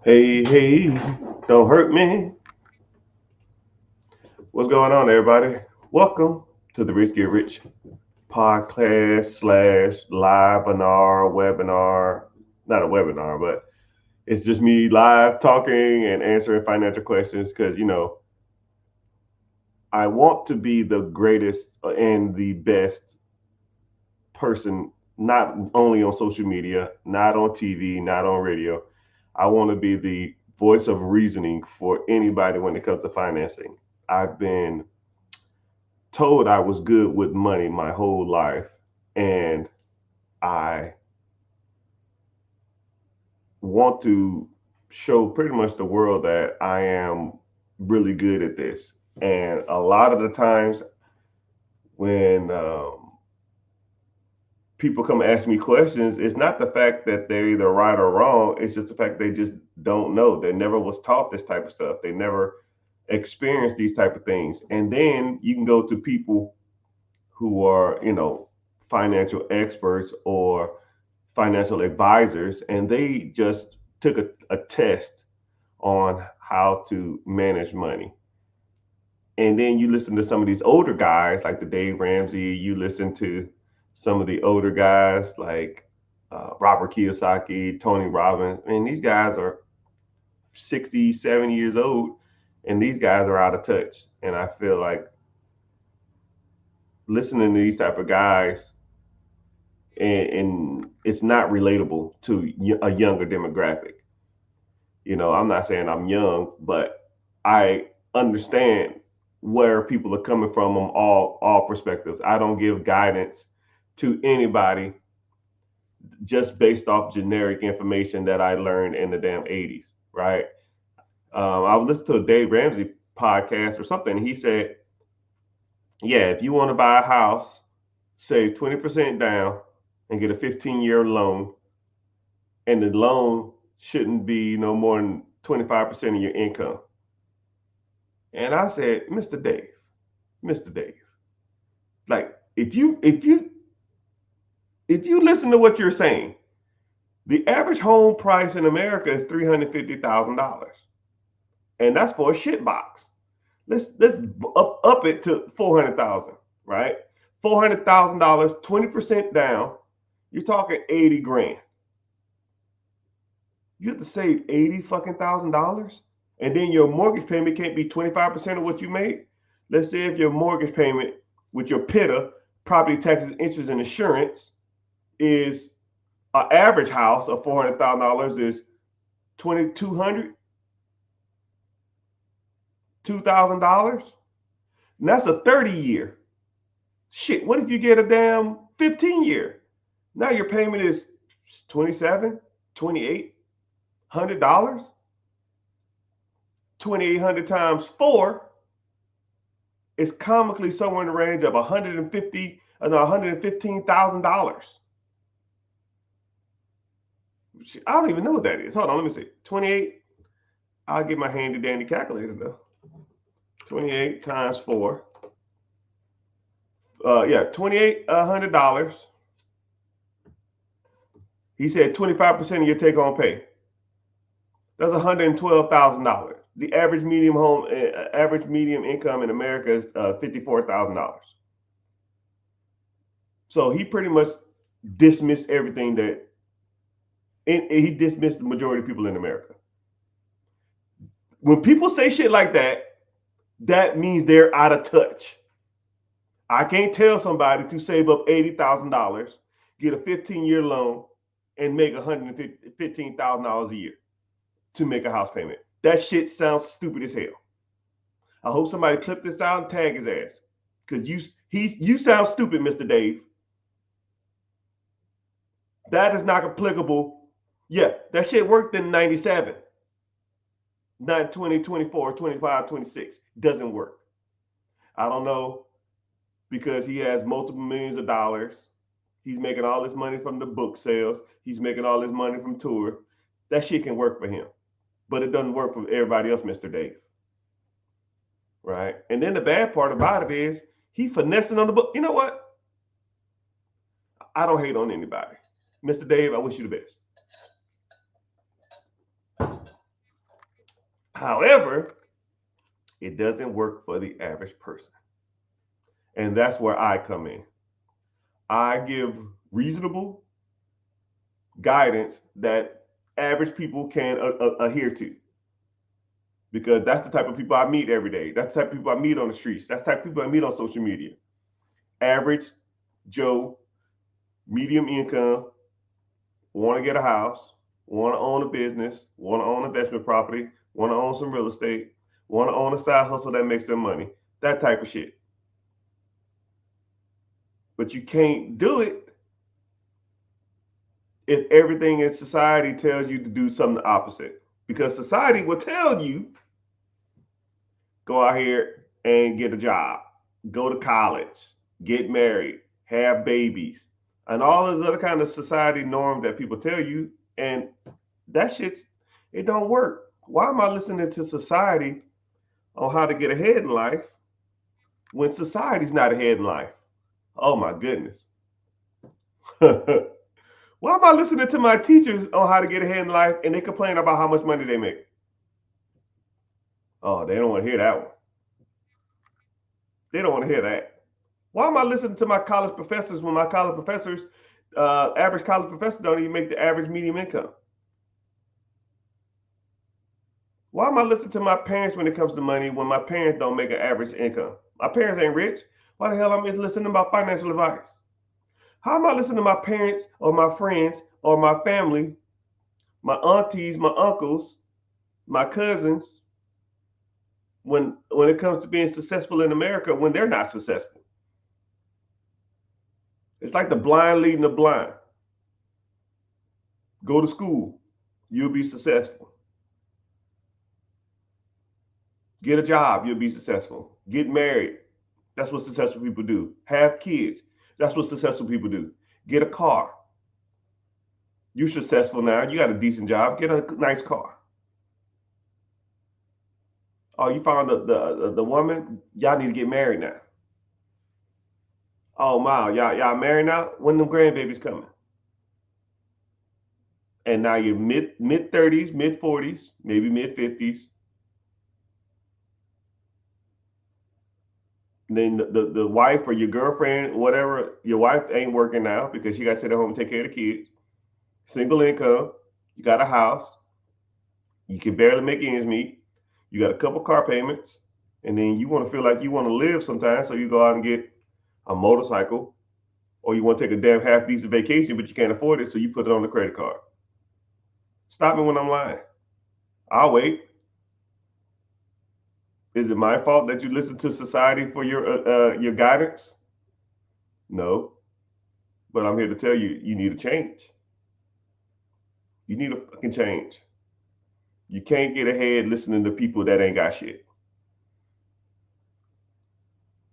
Hey, hey, don't hurt me. What's going on, everybody? Welcome to the Rich Get Rich podcast slash live webinar. Not a webinar, but it's just me live talking and answering financial questions because, I want to be the greatest and the best person, not only on social media, not on TV, not on radio. I want to be the voice of reasoning for anybody when it comes to financing. I've been told I was good with money my whole life, and I want to show pretty much the world that I am really good at this. And a lot of the times when people come ask me questions, it's not the fact that they're either right or wrong. It's just the fact they just don't know. They never was taught this type of stuff. They never experienced these type of things. And then you can go to people who are, financial experts or financial advisors, and they just took a test on how to manage money. And then you listen to some of these older guys like the Dave Ramsey, you listen to some of the older guys like Robert Kiyosaki, Tony Robbins, and these guys are 60, 70 years old, and these guys are out of touch. And I feel like listening to these type of guys and it's not relatable to a younger demographic. I'm not saying I'm young, but I understand where people are coming from on all perspectives. I don't give guidance to anybody just based off generic information that I learned in the damn 80s, right? I was listening to a Dave Ramsey podcast or something. And he said, yeah, if you want to buy a house, save 20% down and get a 15-year loan, and the loan shouldn't be no more than 25% of your income. And I said, Mr. Dave, like if you listen to what you're saying, the average home price in America is $350,000, and that's for a shit box. Let's up it to 400,000, right? $400,000, 20% down. You're talking 80 grand. You have to save 80 fucking $1,000, and then your mortgage payment can't be 25% of what you made. Let's say if your mortgage payment with your PITA, property taxes, interest, and insurance, is an average house of $400,000 is 2,200, $2,000. And that's a 30-year. Shit, what if you get a damn 15-year? Now your payment is 27, 2,800. 2,800 times 4 is comically somewhere in the range of $115,000. I don't even know what that is. Hold on, let me see. 28. I'll get my handy dandy calculator though. 28 times 4. Yeah, $2,800. He said 25% of your take home pay. That's $112,000. The average medium income in America is $54,000. So he pretty much dismissed everything that, and he dismissed the majority of people in America. When people say shit like that, that means they're out of touch. I can't tell somebody to save up $80,000, get a 15-year loan, and make $115,000 a year to make a house payment. That shit sounds stupid as hell. I hope somebody clip this out and tag his ass, because you sound stupid, Mr. Dave. That is not applicable. Yeah, that shit worked in 97. Not 20, 24, 25, 26. Doesn't work. I don't know, because he has multiple millions of dollars. He's making all this money from the book sales. He's making all this money from tour. That shit can work for him, but it doesn't work for everybody else, Mr. Dave. Right? And then the bad part about it is he finessing on the book. You know what? I don't hate on anybody. Mr. Dave, I wish you the best. However, it doesn't work for the average person. And that's where I come in. I give reasonable guidance that average people can adhere to. Because that's the type of people I meet every day. That's the type of people I meet on the streets. That's the type of people I meet on social media. Average Joe, medium income, want to get a house, want to own a business, want to own investment property, want to own some real estate, want to own a side hustle that makes them money. That type of shit. But you can't do it if everything in society tells you to do something opposite. Because society will tell you, go out here and get a job, go to college, get married, have babies, and all those other kind of society norms that people tell you. And that shit's, it don't work. Why am I listening to society on how to get ahead in life when society's not ahead in life? Oh my goodness. Why am I listening to my teachers on how to get ahead in life and they complain about how much money they make? Oh, they don't want to hear that one. They don't want to hear that. Why am I listening to my college professors when my college professors, average college professors don't even make the average medium income? Why am I listening to my parents when it comes to money when my parents don't make an average income? My parents ain't rich. Why the hell am I listening about financial advice? How am I listening to my parents or my friends or my family, my aunties, my uncles, my cousins, when it comes to being successful in America when they're not successful? It's like the blind leading the blind. Go to school, you'll be successful. Get a job, you'll be successful. Get married, that's what successful people do. Have kids, that's what successful people do. Get a car. You're successful now, you got a decent job, get a nice car. Oh, you found the woman, y'all need to get married now. Oh wow, y'all married now? When them grandbabies coming? And now you're mid 30s, mid 40s, maybe mid 50s. And then the wife or your girlfriend, whatever, your wife ain't working now because she got to sit at home and take care of the kids. Single income, you got a house, you can barely make ends meet, you got a couple car payments, and then you want to feel like you want to live sometimes, so you go out and get a motorcycle, or you want to take a damn half decent vacation, but you can't afford it, so you put it on the credit card. Stop me when I'm lying. I'll wait. Is it my fault that you listen to society for your guidance? No, but I'm here to tell you, you need a change. You need a fucking change. You can't get ahead listening to people that ain't got shit.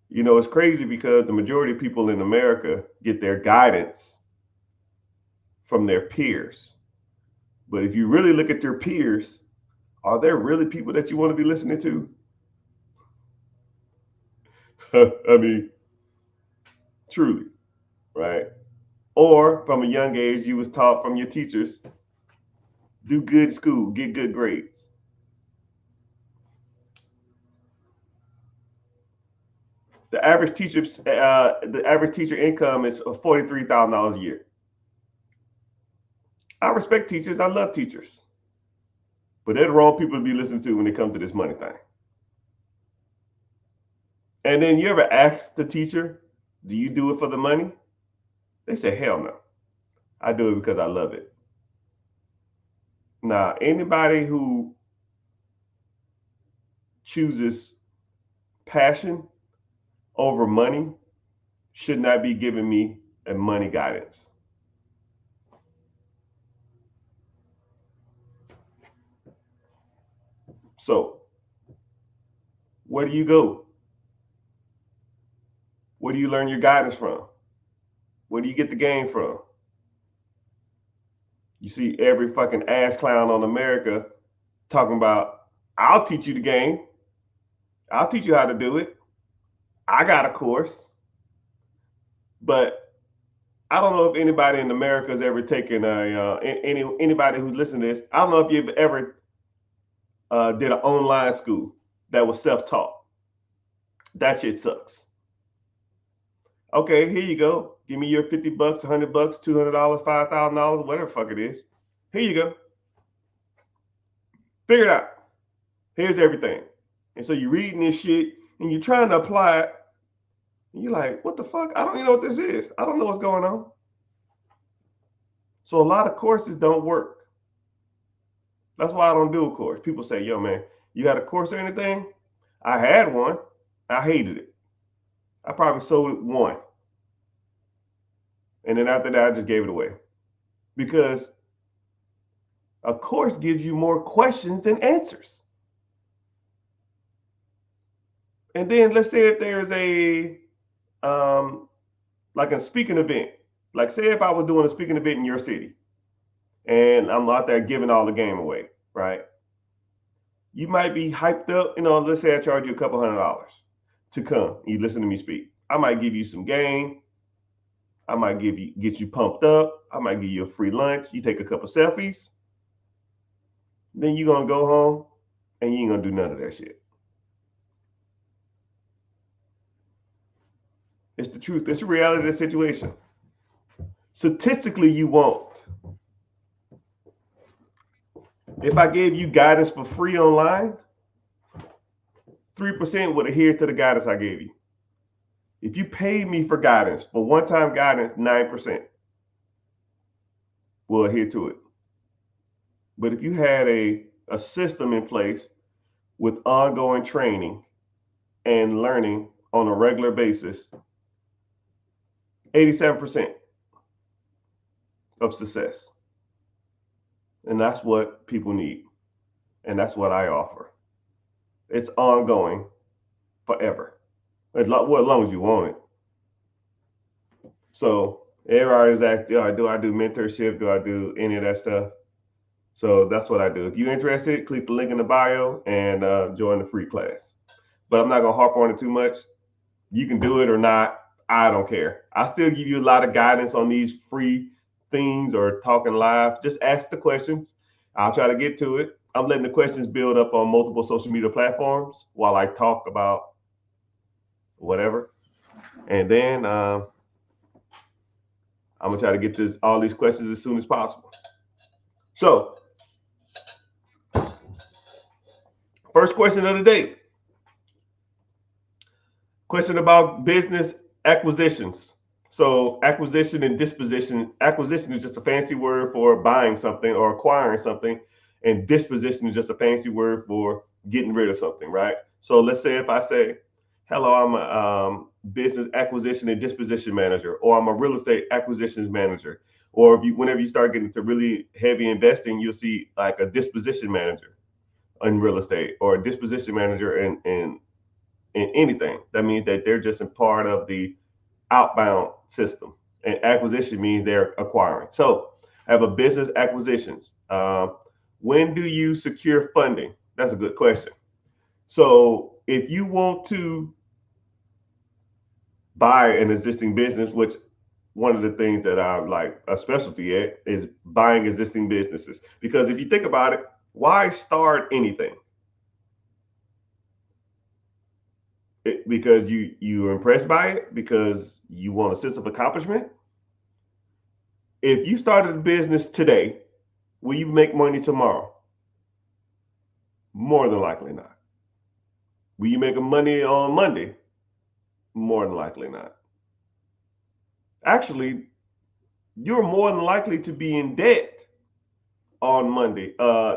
You know, it's crazy because the majority of people in America get their guidance from their peers. But if you really look at your peers, are there really people that you want to be listening to? I mean, truly, right? Or from a young age, you was taught from your teachers, do good in school, get good grades. The average teacher income is $43,000 a year. I respect teachers. I love teachers, but they're the wrong people to be listening to when it comes to this money thing. And then you ever ask the teacher, "Do you do it for the money?" They say, "Hell no. I do it because I love it." Now, anybody who chooses passion over money should not be giving me a money guidance. So, where do you go? Where do you learn your guidance from? Where do you get the game from? You see every fucking ass clown on America talking about, I'll teach you the game. I'll teach you how to do it. I got a course. But I don't know if anybody in America has ever taken anybody who's listening to this. I don't know if you've ever did an online school that was self-taught. That shit sucks. Okay, here you go. Give me your $50, $100, $200, $5,000, whatever the fuck it is. Here you go. Figure it out. Here's everything. And so you're reading this shit and you're trying to apply it. And you're like, what the fuck? I don't even know what this is. I don't know what's going on. So a lot of courses don't work. That's why I don't do a course. People say, yo, man, you got a course or anything? I had one. I hated it. I probably sold one. And then after that, I just gave it away. Because a course gives you more questions than answers. And then let's say if there's a like a speaking event, like say if I was doing a speaking event in your city and I'm out there giving all the game away, right? You might be hyped up, let's say I charge you a couple $100 to come, you listen to me speak. I might give you some game. I might get you pumped up. I might give you a free lunch. You take a couple selfies. Then you're going to go home and you ain't going to do none of that shit. It's the truth. It's the reality of the situation. Statistically, you won't. If I gave you guidance for free online, 3% would adhere to the guidance I gave you. If you paid me for guidance, for one-time guidance, 9% will adhere to it. But if you had a system in place with ongoing training and learning on a regular basis, 87% of success. And that's what people need. And that's what I offer. It's ongoing forever. As long as you want it. So everybody's asking, do I do mentorship? Do I do any of that stuff? So that's what I do. If you're interested, click the link in the bio and join the free class. But I'm not going to harp on it too much. You can do it or not. I don't care. I still give you a lot of guidance on these free things or talking live. Just ask the questions. I'll try to get to it. I'm letting the questions build up on multiple social media platforms while I talk about whatever. And then I'm going to try to get all these questions as soon as possible. So, first question of the day. Question about business acquisitions. So acquisition and disposition. Acquisition is just a fancy word for buying something or acquiring something. And disposition is just a fancy word for getting rid of something, right? So let's say if I say, hello, I'm a business acquisition and disposition manager, or I'm a real estate acquisitions manager. Or whenever you start getting to really heavy investing, you'll see like a disposition manager in real estate or a disposition manager in anything. That means that they're just a part of the outbound system. And acquisition means they're acquiring. So I have a business acquisitions. When do you secure funding? That's a good question. So if you want to buy an existing business, which one of the things that I like a specialty at is buying existing businesses. Because if you think about it, why start anything? Because you're impressed by it, because you want a sense of accomplishment. If you started a business today, will you make money tomorrow? More than likely not. Will you make money on Monday? More than likely not. Actually, you're more than likely to be in debt on Monday,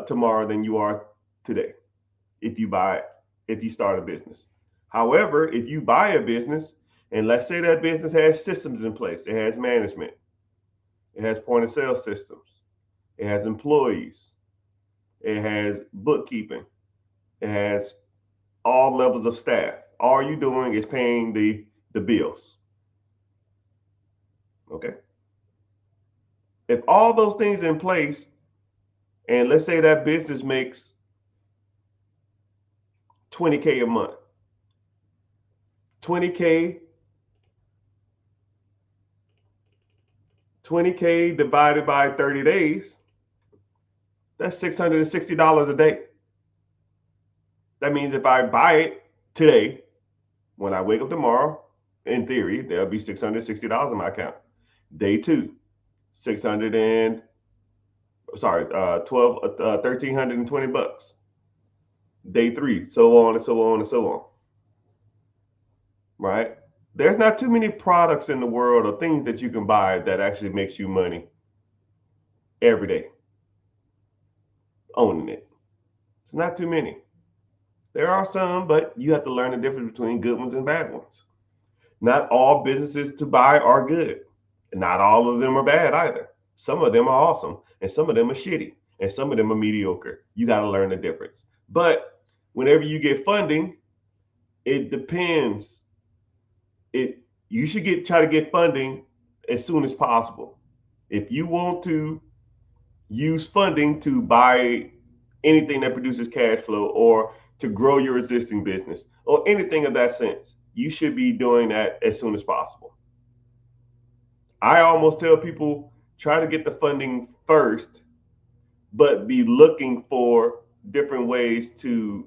tomorrow than you are today. If you start a business. However, if you buy a business, and let's say that business has systems in place, it has management, it has point of sale systems, it has employees, it has bookkeeping, it has all levels of staff. All you're doing is paying the bills. Okay. If all those things are in place, and let's say that business makes $20K a month, 20K divided by 30 days, that's $660 a day. That means if I buy it today, when I wake up tomorrow, in theory, there'll be $660 in my account. Day two, 600 and sorry, 1,320 bucks. Day three, so on and so on and so on. Right? There's not too many products in the world or things that you can buy that actually makes you money every day owning it. It's not too many. There are some, but you have to learn the difference between good ones and bad ones. Not all businesses to buy are good. Not all of them are bad either. Some of them are awesome, and some of them are shitty, and some of them are mediocre. You got to learn the difference. But whenever you get funding, it depends. You should try to get funding as soon as possible. If you want to use funding to buy anything that produces cash flow or to grow your existing business or anything of that sense, you should be doing that as soon as possible. I almost tell people try to get the funding first, but be looking for different ways to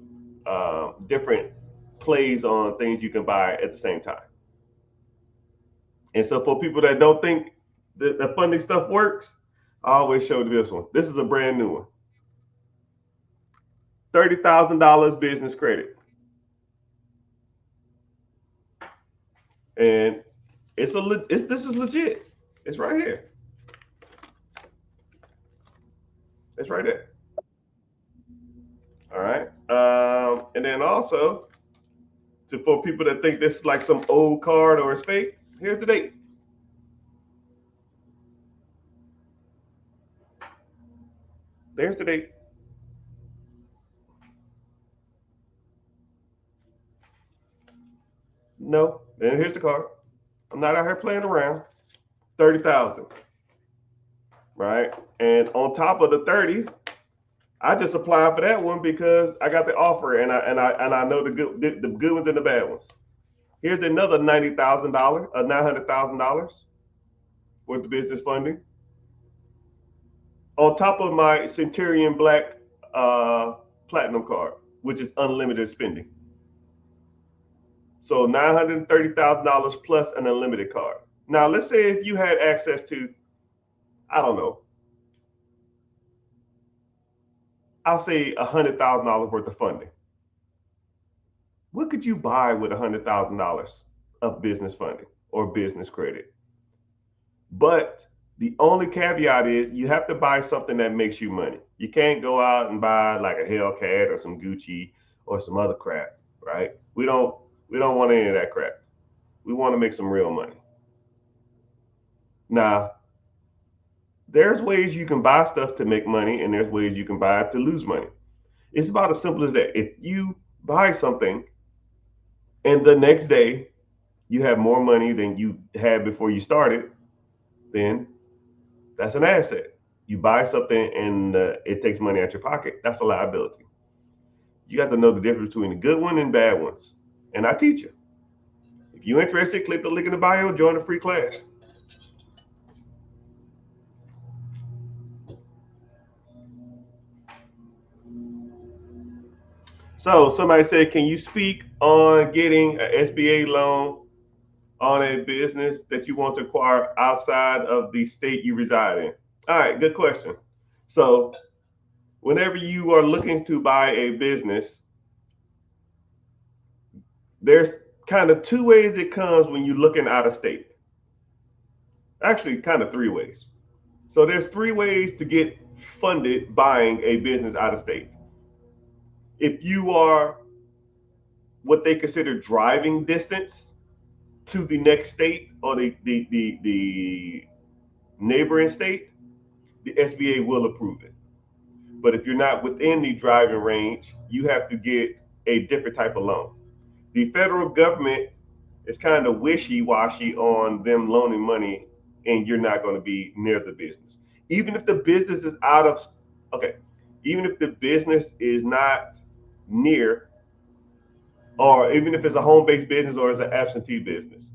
different plays on things you can buy at the same time. And so for people that don't think that the funding stuff works, I always show this one. This is a brand new one. $30,000 business credit. And this is legit. It's right here. It's right there. All right. And then also, for people that think this is like some old card or it's fake, here's the date. There's the date. No. And here's the card. I'm not out here playing around. 30,000. Right. And on top of the 30, I just applied for that one because I got the offer and I know the good ones and the bad ones. Here's another $90,000, $900,000 worth of business funding. On top of my Centurion Black Platinum card, which is unlimited spending. So $930,000 plus an unlimited card. Now, let's say if you had access to, I don't know, I'll say $100,000 worth of funding. What could you buy with $100,000 of business funding or business credit? But the only caveat is you have to buy something that makes you money. You can't go out and buy like a Hellcat or some Gucci or some other crap, right? We don't want any of that crap. We want to make some real money. Now, there's ways you can buy stuff to make money, and there's ways you can buy it to lose money. It's about as simple as that. If you buy something and the next day you have more money than you had before you started, then that's an asset. You buy something and it takes money out your pocket, that's a liability. You got to know the difference between the good one and bad ones. And I teach you. If you're interested, click the link in the bio, join the free class. So somebody said, can you speak on getting an SBA loan on a business that you want to acquire outside of the state you reside in? All right, good question. So whenever you are looking to buy a business, there's kind of two ways it comes when you're looking out of state. Actually, kind of three ways. So there's three ways to get funded buying a business out of state. If you are what they consider driving distance to the next state or the neighboring state, the SBA will approve it. But if you're not within the driving range, you have to get a different type of loan. The federal government is kind of wishy-washy on them loaning money, and you're not going to be near the business. Even if the business is even if the business is not near, or even if it's a home-based business or it's an absentee business,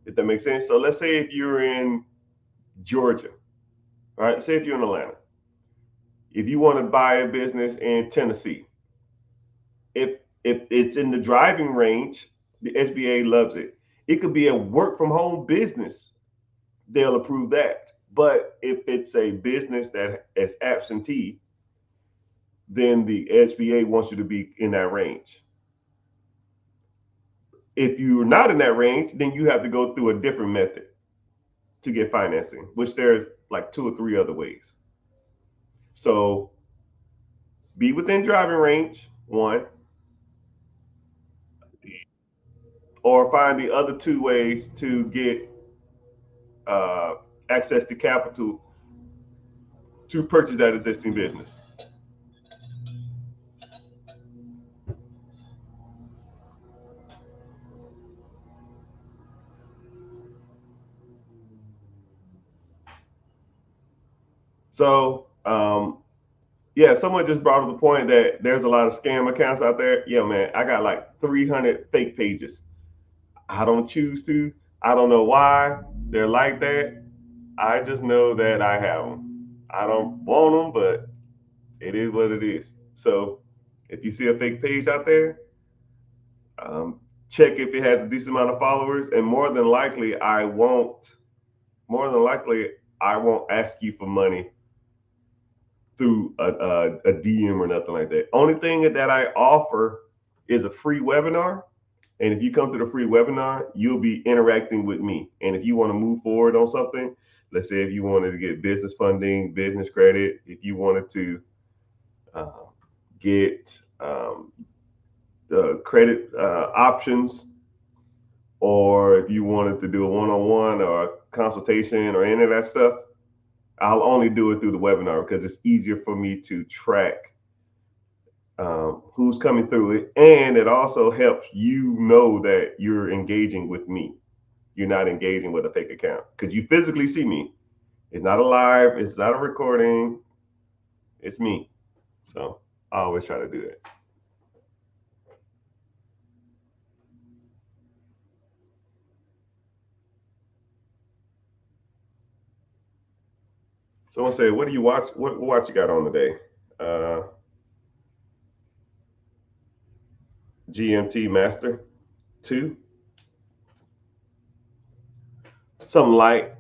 if that makes sense. So let's say if you're in Georgia, right? Say if you're in Atlanta, if you want to buy a business in Tennessee, if it's in the driving range, the SBA loves it. It could be a work from home business, they'll approve that. But if it's a business that is absentee, then the SBA wants you to be in that range. If you're not in that range, then you have to go through a different method to get financing, which there's like 2 or 3 other ways. So be within driving range, one, or find the other 2 ways to get uh, access to capital to purchase that existing business. So, yeah, someone just brought up the point that there's a lot of scam accounts out there. Yeah, man, I got like 300 fake pages. I don't choose to. I don't know why they're like that. I just know that I have them. I don't want them, but it is what it is. So if you see a fake page out there, um, check if it has a decent amount of followers, and More than likely, I won't ask you for money through a DM or nothing like that. Only thing that I offer is a free webinar. And if you come to the free webinar, you'll be interacting with me. And if you want to move forward on something, let's say if you wanted to get business funding, business credit, if you wanted to uh, get the credit options, or if you wanted to do a one-on-one or a consultation or any of that stuff, I'll only do it through the webinar because it's easier for me to track who's coming through it. And it also helps you know that you're engaging with me. You're not engaging with a fake account because you physically see me. It's not a live, it's not a recording, it's me. So I always try to do that. Someone said, "What do you watch? What watch you got on today?" Uh, GMT Master 2, something light.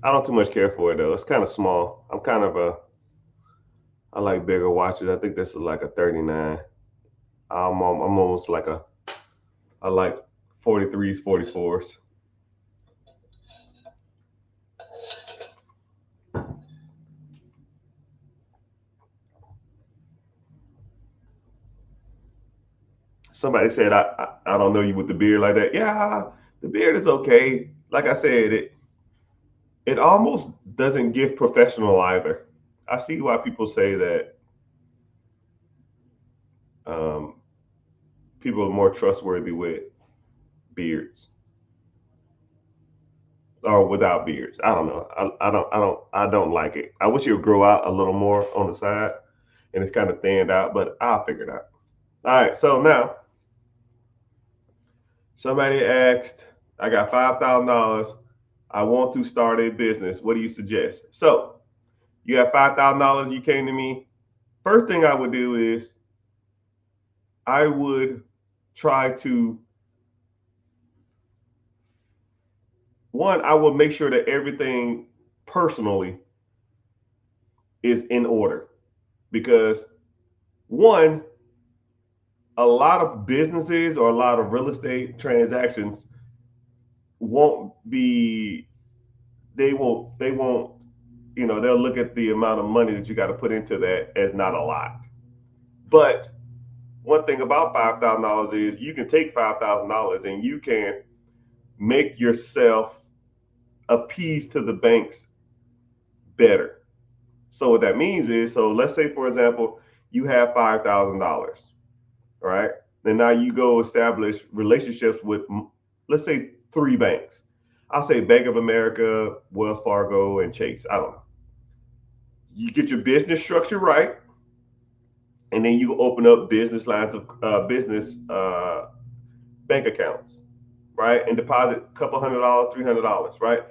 I don't too much care for it though. It's kind of small. I like bigger watches. I think this is like a 39. I'm almost like I like 43s, 44s. Somebody said I don't know you with the beard like that. Yeah, the beard is okay. Like I said, it almost doesn't give professional either. I see why people say that um, people are more trustworthy with beards or without beards. I don't know. I don't like it. I wish it would grow out a little more on the side, and it's kind of thinned out. But I'll figure it out. All right. So now somebody asked, I got $5,000. I want to start a business. What do you suggest? So you have $5,000. You came to me. First thing I would do is I would try to one. I will make sure that everything personally is in order because one, a lot of businesses or a lot of real estate transactions won't be they won't they'll look at the amount of money that you got to put into that as not a lot. But one thing about $5,000 is you can take $5,000 and you can make yourself appease to the banks better. So what that means is, so let's say for example, you have $5,000, right? Then now you go establish relationships with, let's say, 3 banks. I'll say Bank of America, Wells Fargo, and Chase. I don't know. You get your business structure right, and then you open up business lines of business bank accounts, right? And deposit a couple $100, $300, right?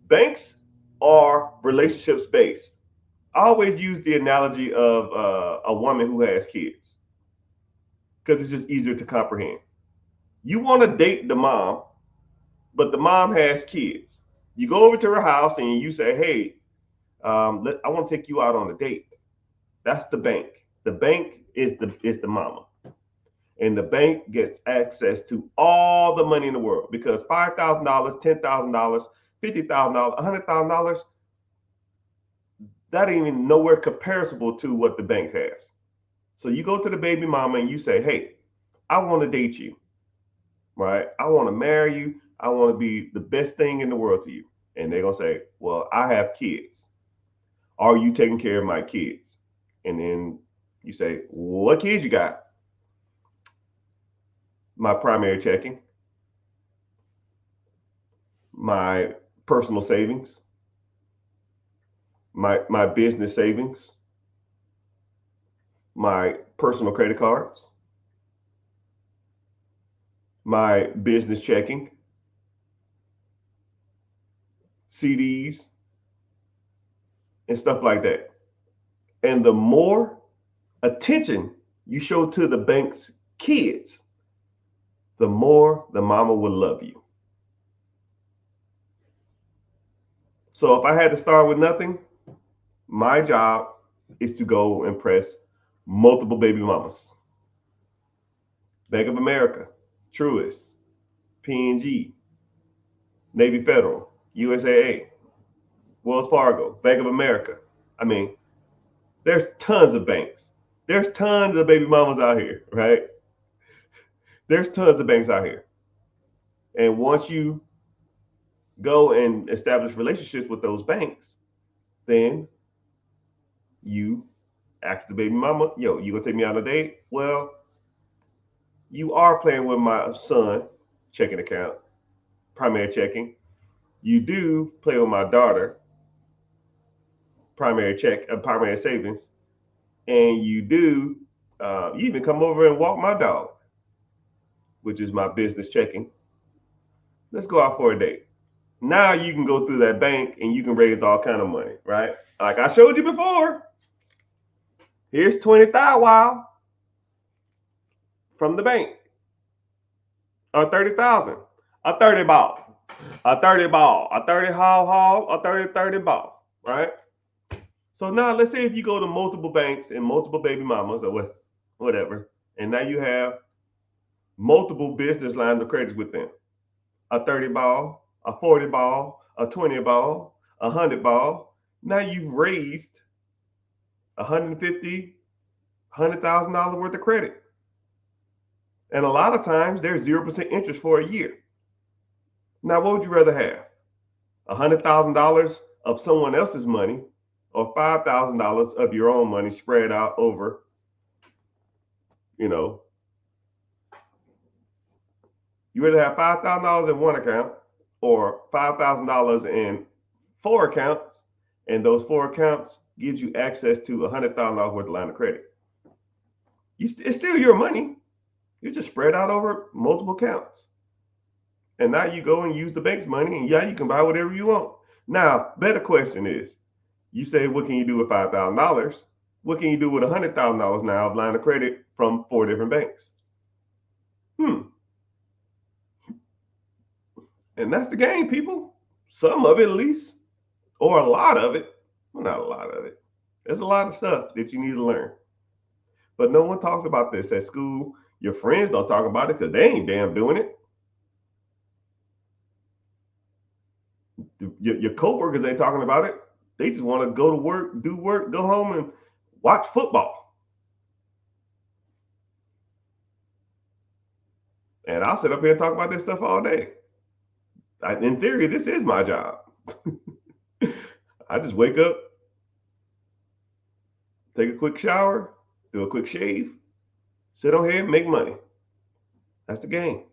Banks are relationships based. I always use the analogy of a woman who has kids. because it's just easier to comprehend. You want to date the mom, but the mom has kids. You go over to her house and you say, "Hey, I want to take you out on a date." That's the bank. The bank is the mama, and the bank gets access to all the money in the world because $5,000, $10,000, $50,000, $100,000, that ain't even nowhere comparable to what the bank has. So you go to the baby mama and you say, "Hey, I want to date you, right? I want to marry you. I want to be the best thing in the world to you." And they're gonna say, "Well, I have kids. Are you taking care of my kids?" And then you say, "What kids you got?" "My primary checking, my personal savings, my business savings, my personal credit cards, my business checking, CDs, and stuff like that." And the more attention you show to the bank's kids, the more the mama will love you. So if I had to start with nothing, my job is to go impress multiple baby mamas. Bank of America, Truist, PNG, Navy Federal, USAA, Wells Fargo, Bank of America. I mean, there's tons of banks. There's tons of baby mamas out here, right? There's tons of banks out here. And once you go and establish relationships with those banks, then you ask the baby mama, "Yo, you gonna take me on a date?" "Well, you are playing with my son checking account, primary checking. You do play with my daughter, primary savings, and you do you even come over and walk my dog, which is my business checking. Let's go out for a date." Now you can go through that bank and you can raise all kind of money, right? Like I showed you before. Here's 20,000 from the bank, or 30,000, a 30 ball, a 30 ball, a 30 haul, a 30 ball, right? So now let's say if you go to multiple banks and multiple baby mamas or whatever, and now you have multiple business lines of credit with them. A 30 ball, a 40 ball, a 20 ball, a 100 ball. Now you've raised 150, $100,000 worth of credit. And a lot of times there's 0% interest for a year. Now, what would you rather have? $100,000 of someone else's money or $5,000 of your own money spread out over, you know, you rather have $5,000 in one account or $5,000 in four accounts, and those four accounts gives you access to $100,000 worth of line of credit. It's still your money. You just spread out over multiple accounts. And now you go and use the bank's money, and yeah, you can buy whatever you want. Now, better question is, you say, what can you do with $5,000? What can you do with $100,000 now of line of credit from four different banks? And that's the game, people. Some of it, at least, or a lot of it. Well, not a lot of it. There's a lot of stuff that you need to learn. But no one talks about this at school. Your friends don't talk about it because they ain't damn doing it. Your coworkers ain't talking about it. They just want to go to work, do work, go home, and watch football. And I'll sit up here and talk about this stuff all day. In theory, this is my job. I just wake up, take a quick shower, do a quick shave, sit on here and make money. That's the game,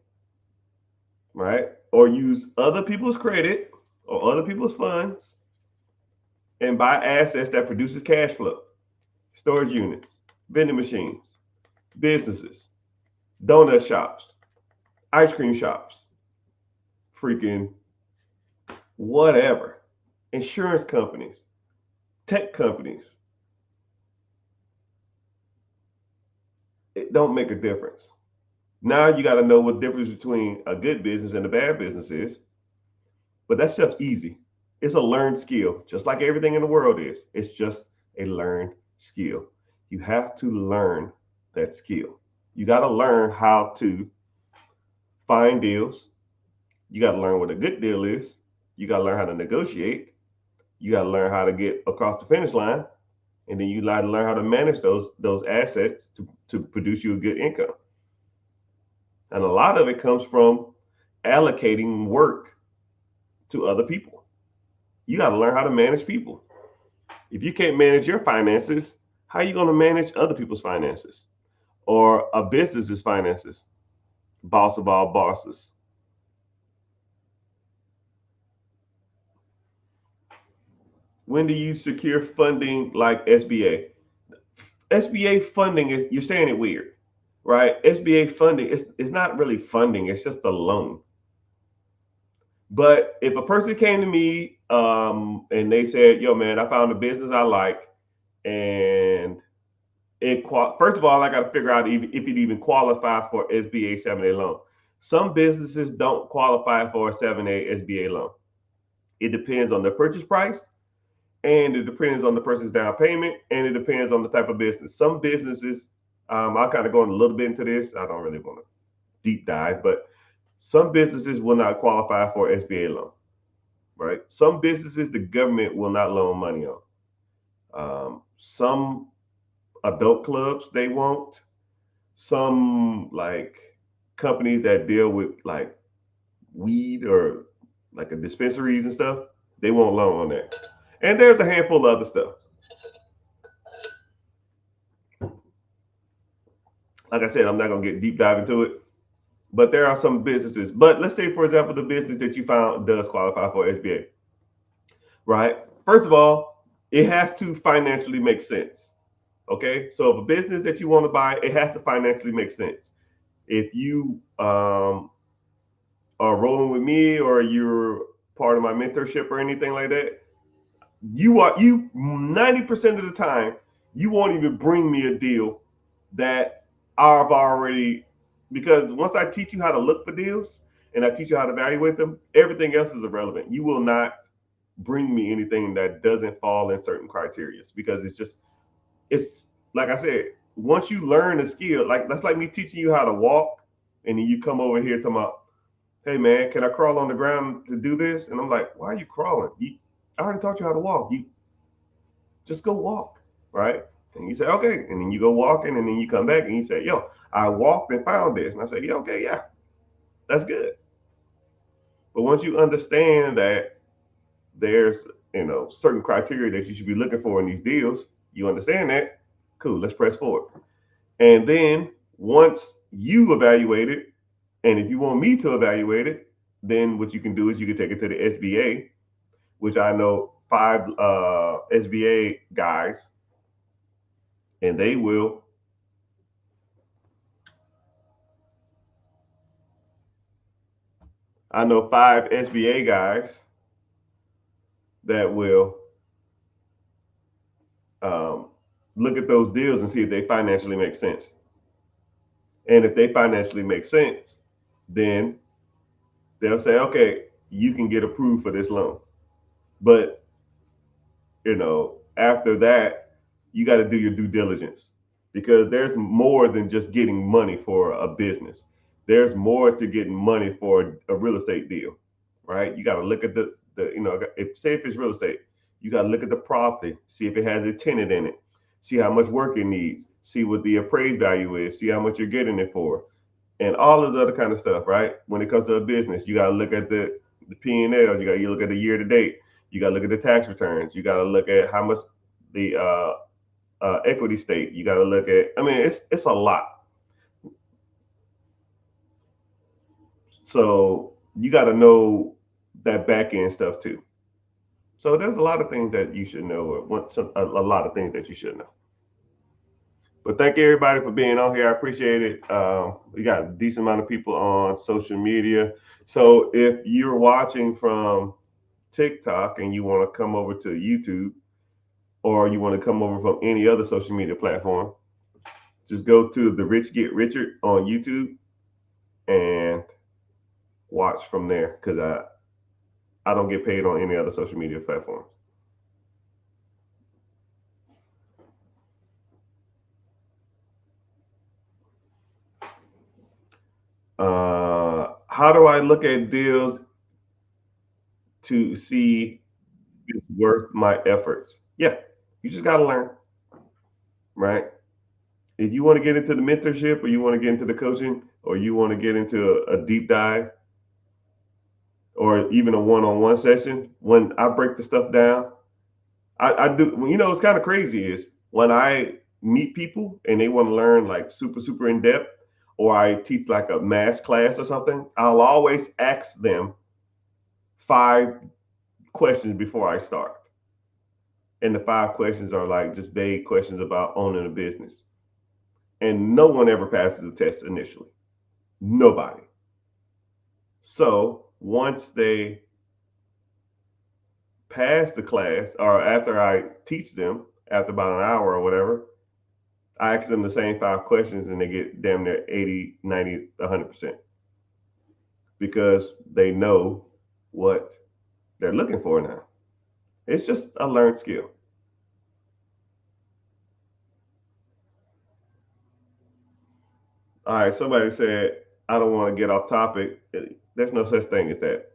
right? Or use other people's credit or other people's funds and buy assets that produces cash flow, storage units, vending machines, businesses, donut shops, ice cream shops, freaking whatever, insurance companies, tech companies. it don't make a difference. Now you got to know what the difference between a good business and a bad business is. But that stuff's easy. It's a learned skill, just like everything in the world is. It's just a learned skill. You have to learn that skill. You got to learn how to find deals. You got to learn what a good deal is. You got to learn how to negotiate. You got to learn how to get across the finish line, and then you got to learn how to manage those assets to produce you a good income. And a lot of it comes from allocating work to other people. You got to learn how to manage people. If you can't manage your finances, how are you going to manage other people's finances or a business's finances? Boss of all bosses. When do you secure funding like SBA? SBA funding is, you're saying it weird, right? SBA funding is not really funding, it's just a loan. But if a person came to me and they said, yo, man, I found a business I like, and first of all, I got to figure out if it even qualifies for SBA 7A loan. Some businesses don't qualify for a 7A SBA loan. It depends on the purchase price, and it depends on the person's down payment, and it depends on the type of business. Some businesses, I'll kind of go in a little bit into this. I don't really want to deep dive, but some businesses will not qualify for SBA loan, right? Some businesses the government will not loan money on. Some adult clubs they won't. Some like companies that deal with like weed or like a dispensaries and stuff, they won't loan on that. And there's a handful of other stuff. Like I said, I'm not gonna get deep dive into it, but there are some businesses. But let's say, for example, the business that you found does qualify for SBA, right? First of all, it has to financially make sense. Okay, so if a business that you want to buy, it has to financially make sense. If you are rolling with me or you're part of my mentorship or anything like that, you 90% of the time you won't even bring me a deal that I've already, because once I teach you how to look for deals and I teach you how to evaluate them, everything else is irrelevant. You will not bring me anything that doesn't fall in certain criteria because it's like I said, once you learn a skill, like that's like me teaching you how to walk, and then you come over here talking about, hey man, can I crawl on the ground to do this? And I'm like, why are you crawling? I already taught you how to walk. You just go walk, right? And you say, okay. And then you go walking, and then you come back and you say, yo, I walked and found this. And I say, yeah, okay, yeah, that's good. But once you understand that there's, certain criteria that you should be looking for in these deals, you understand that, cool, let's press forward. And then once you evaluate it, and if you want me to evaluate it, then what you can do is you can take it to the SBA, which I know 5 SBA guys, and they will I know 5 SBA guys that will um, look at those deals and see if they financially make sense. And if they financially make sense, then they'll say, okay, you can get approved for this loan. But, after that, you got to do your due diligence because there's more than just getting money for a business. There's more to getting money for a real estate deal, right? You got to look at if it's real estate, you got to look at the property, see if it has a tenant in it, see how much work it needs, see what the appraised value is, see how much you're getting it for, and all of the other kind of stuff, right? When it comes to a business, you got to look at the P&Ls, you look at the year to date, you got to look at the tax returns, you got to look at how much the equity stake, you got to look at. I mean, it's a lot. So you got to know that back end stuff too. So there's a lot of things that you should know, or a lot of things that you should know. But thank you everybody for being on here. I appreciate it. We got a decent amount of people on social media. So if you're watching from TikTok and you want to come over to YouTube, or you want to come over from any other social media platform, Just go to The Rich Get Richer on YouTube and watch from there, because I don't get paid on any other social media platforms. How do I look at deals to see if it's worth my efforts? Yeah, you just got to learn, right? If you want to get into the mentorship, or you want to get into the coaching, or you want to get into a deep dive, or even a one-on-one session, when I break the stuff down, I do. You know, it's kind of crazy is when I meet people and they want to learn like super in depth, or I teach like a mass class or something, I'll always ask them 5 questions before I start. And the 5 questions are like just vague questions about owning a business. And no one ever passes the test initially. Nobody. So once they pass the class, or after I teach them, after about an hour or whatever, I ask them the same 5 questions and they get damn near 80, 90, 100%, because they know what they're looking for now. It's just a learned skill. All right, somebody said, I don't want to get off topic. There's no such thing as that.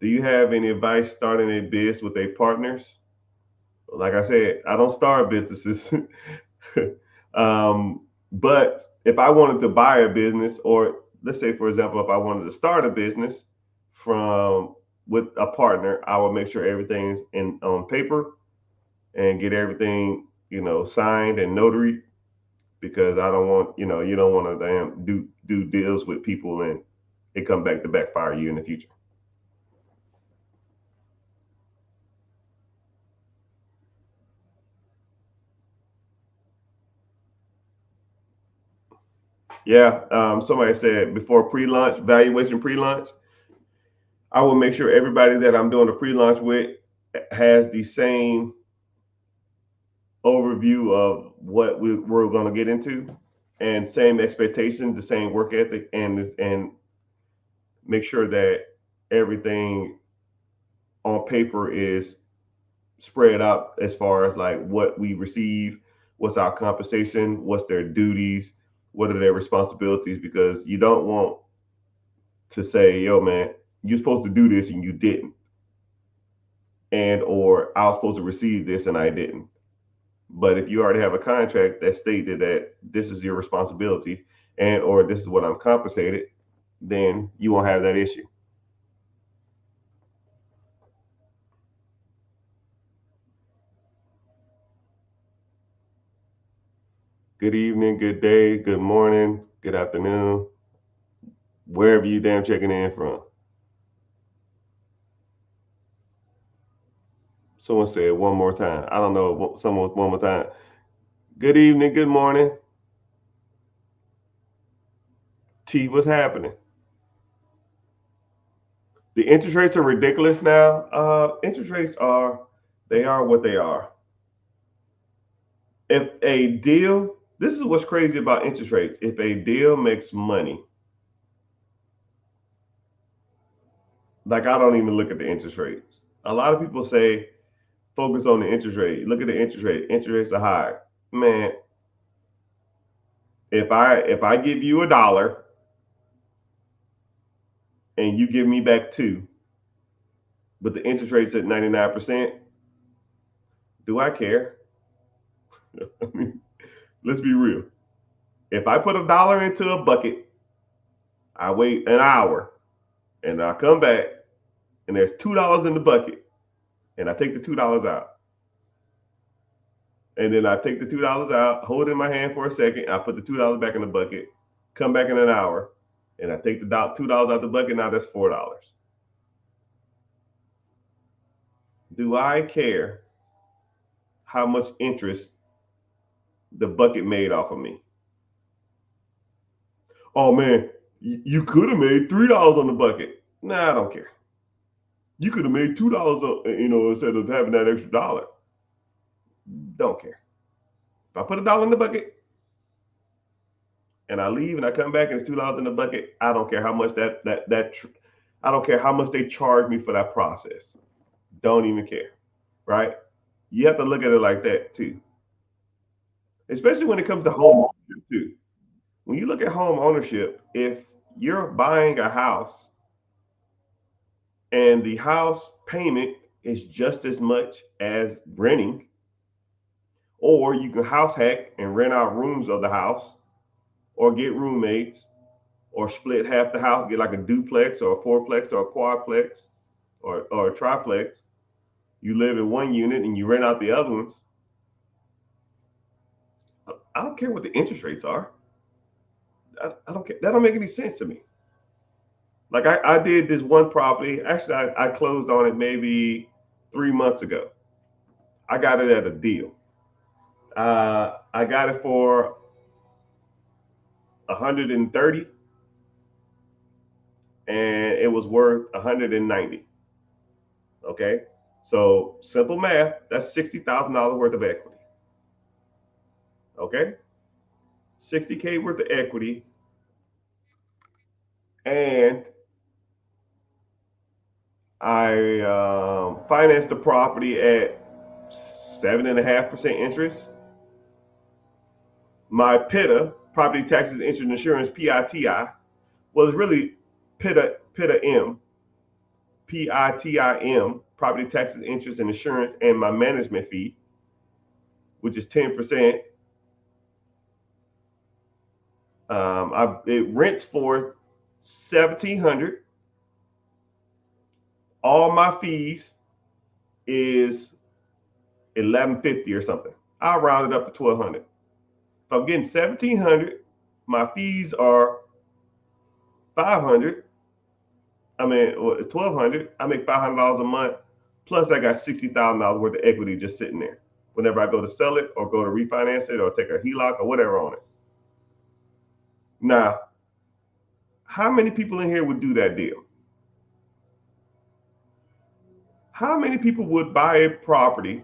Do you have any advice starting a biz with a partners? Like I said, I don't start businesses. But if I wanted to buy a business, or let's say, for example, if I wanted to start a business from with a partner, I would make sure everything's in on paper and get everything, signed and notary, because I don't want, you don't want to damn do deals with people and it come back to backfire you in the future. Yeah. Somebody said before pre-launch, valuation pre-launch, I will make sure everybody that I'm doing a pre-launch with has the same overview of what we're going to get into, and same expectations, the same work ethic, and make sure that everything on paper is spread out as far as like what we receive, what's our compensation, what's their duties, what are their responsibilities, because you don't want to say, yo man, you're supposed to do this and you didn't, and or I was supposed to receive this and I didn't. But if you already have a contract that stated that this is your responsibility, and or this is what I'm compensated, then you won't have that issue. Good evening, good day, good morning, good afternoon, wherever you damn checking in from. Someone said one more time. I don't know. Someone one more time. Good evening, good morning. T, what's happening? The interest rates are ridiculous now. Interest rates they are what they are. If a deal, this is what's crazy about interest rates. If a deal makes money, like I don't even look at the interest rates. A lot of people say focus on the interest rate. Look at the interest rate. Interest rates are high. Man, if I give you $1 and you give me back two, but the interest rate's at 99%, do I care? I mean, let's be real. If I put $1 into a bucket, I wait an hour and I come back and there's $2 in the bucket, and I take the $2 out. And then I take the $2 out, hold it in my hand for a second, I put the $2 back in the bucket, come back in an hour, and I take the $2 out the bucket. Now that's $4. Do I care how much interest the bucket made off of me? Oh man, you could have made $3 on the bucket. Nah, I don't care. You could have made $2, instead of having that extra dollar. Don't care. If I put $1 in the bucket, and I leave and I come back and it's $2 in the bucket, I don't care how much I don't care how much they charge me for that process. Don't even care, right? You have to look at it like that too, especially when it comes to home ownership too. When you look at home ownership, if you're buying a house and the house payment is just as much as renting, or you can house hack and rent out rooms of the house, or get roommates, or split half the house, get like a duplex or a fourplex or a quadplex or a triplex. You live in one unit and you rent out the other ones. I don't care what the interest rates are. I don't care. That don't make any sense to me. Like I did this one property. Actually, I closed on it maybe 3 months ago. I got it at a deal. I got it for 130, and it was worth 190. Okay, so simple math. That's $60,000 worth of equity. Okay, 60K worth of equity, and I financed the property at 7.5% interest. My PITA, property taxes, interest, insurance, PITI, was really PITA PITIM, property taxes, interest, and insurance, and my management fee, which is 10%. It rents for 1,700. All my fees is 1,150 or something. I'll round it up to 1,200. If I'm getting 1,700, my fees are 500. I mean, it's 1,200. I make $500 a month. Plus, I got $60,000 worth of equity just sitting there. Whenever I go to sell it or go to refinance it or take a HELOC or whatever on it. Now, how many people in here would do that deal? How many people would buy a property,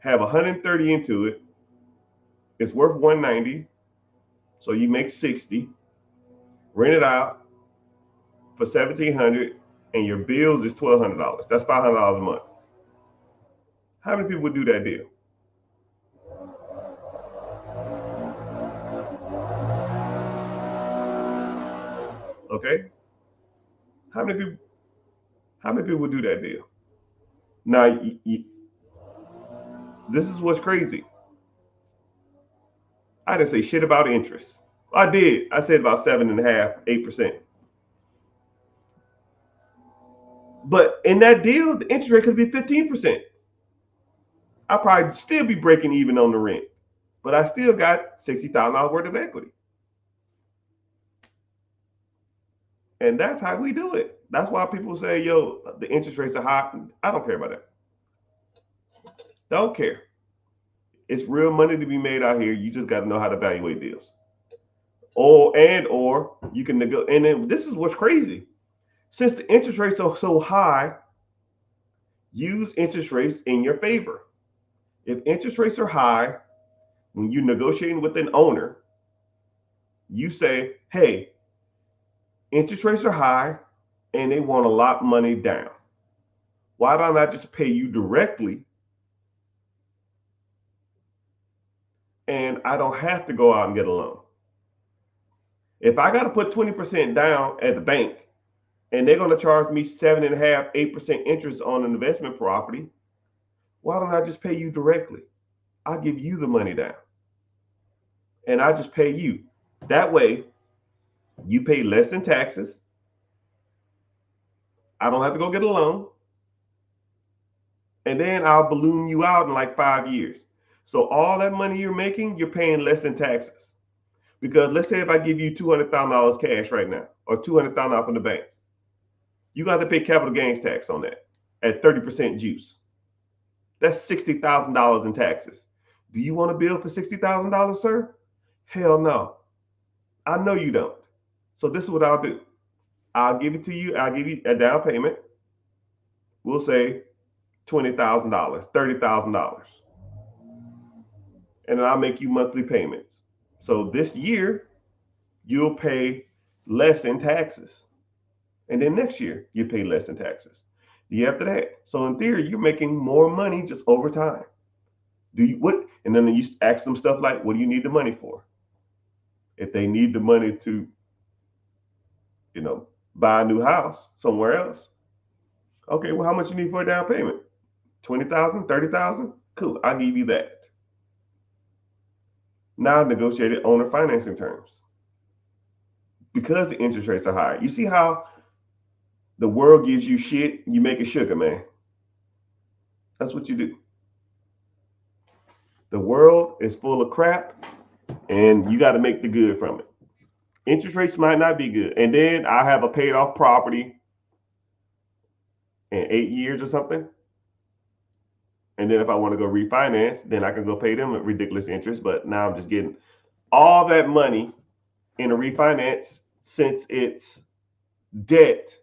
have 130 into it, it's worth 190, so you make 60, rent it out for 1,700, and your bills is $1,200. That's $500 a month. How many people would do that deal? Okay, how many people? How many people would do that deal? Now, this is what's crazy. I didn't say shit about interest. I did. I said about 7.5%, 8%. But in that deal, the interest rate could be 15%. I'll probably still be breaking even on the rent, but I still got $60,000 worth of equity. And that's how we do it. That's why people say, yo, the interest rates are high. I don't care about that. Don't care. It's real money to be made out here. You just got to know how to evaluate deals. Or you can negotiate. And then this is what's crazy. Since the interest rates are so high, use interest rates in your favor. If interest rates are high, when you're negotiating with an owner, you say, hey, interest rates are high and they want a lot of money down. Why don't I just pay you directly and I don't have to go out and get a loan? If I got to put 20% down at the bank and they're going to charge me 7.5%, 8% interest on an investment property, why don't I just pay you directly? I'll give you the money down and I just pay you. That way, you pay less in taxes. I don't have to go get a loan. And then I'll balloon you out in like 5 years. So all that money you're making, you're paying less in taxes. Because let's say if I give you $200,000 cash right now or $200,000 from the bank, you got to pay capital gains tax on that at 30% juice. That's $60,000 in taxes. Do you want a bill for $60,000, sir? Hell no. I know you don't. So this is what I'll do. I'll give it to you. I'll give you a down payment. We'll say $20,000, $30,000. And then I'll make you monthly payments. So this year, you'll pay less in taxes. And then next year, you pay less in taxes. The year after that. So in theory, you're making more money just over time. Do you what? And then you ask them stuff like, what do you need the money for? If they need the money to, buy a new house somewhere else. Okay, well, how much you need for a down payment? 20,000, 30,000? Cool, I'll give you that. Now negotiated owner financing terms. Because the interest rates are high. You see how the world gives you shit, you make it sugar, man. That's what you do. The world is full of crap, and you got to make the good from it. Interest rates might not be good. And then I have a paid off property in 8 years or something. And then if I want to go refinance, then I can go pay them a ridiculous interest. But now I'm just getting all that money in a refinance since it's debt.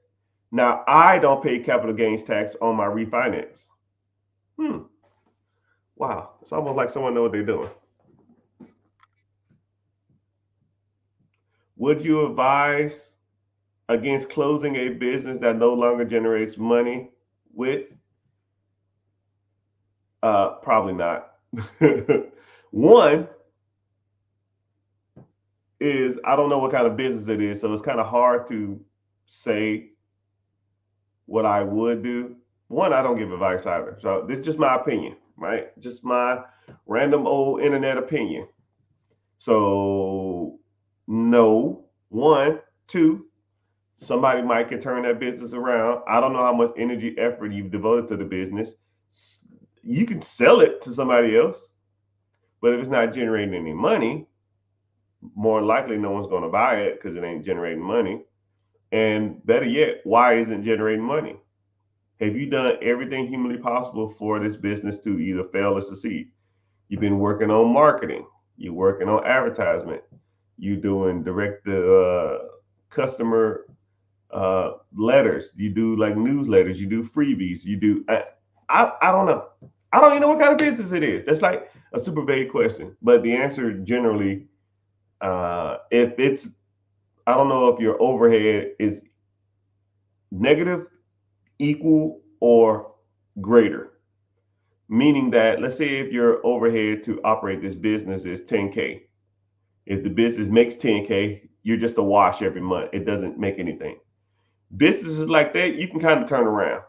Now I don't pay capital gains tax on my refinance. Wow. It's almost like someone knows what they're doing. Would you advise against closing a business that no longer generates money with? Probably not. One is I don't know what kind of business it is, so it's kind of hard to say what I would do. One, I don't give advice either. So this is just my opinion, right? Just my random old internet opinion. So no. One, two, somebody might can turn that business around. I don't know how much energy, effort you've devoted to the business. You can sell it to somebody else, but if it's not generating any money, more likely no one's going to buy it because it ain't generating money. And better yet, why isn't it generating money? Have you done everything humanly possible for this business to either fail or succeed? You've been working on marketing. You're working on advertisement. You're doing direct customer letters. You do like newsletters. You do freebies. You do. I don't know. I don't even know what kind of business it is. That's like a super vague question. But the answer generally, if it's, I don't know if your overhead is negative, equal, or greater. Meaning that, let's say if your overhead to operate this business is 10K. If the business makes 10K, you're just a wash every month. It doesn't make anything. Businesses like that, you can kind of turn around.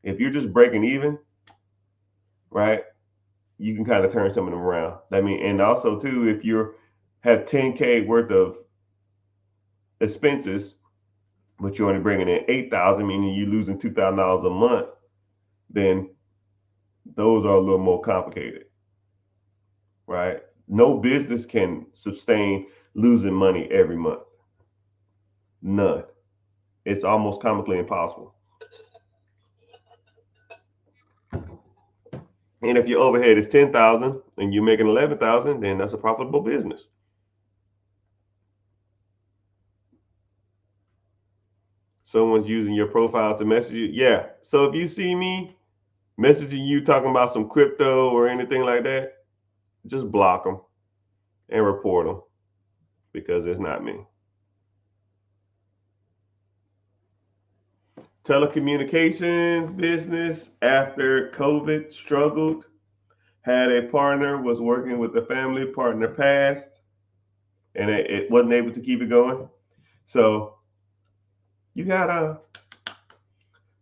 If you're just breaking even, right, you can kind of turn some of them around. I mean, and also too, if you have 10K worth of expenses, but you're only bringing in 8,000, meaning you're losing $2,000 a month, then those are a little more complicated, right? No business can sustain losing money every month. None. It's almost comically impossible. And if your overhead is 10,000 and you're making 11,000, then that's a profitable business. Someone's using your profile to message you. Yeah. So if you see me messaging you talking about some crypto or anything like that, just block them and report them because it's not me. Telecommunications business after COVID struggled. Had a partner, was working with the family, partner passed, and it wasn't able to keep it going. So you gotta,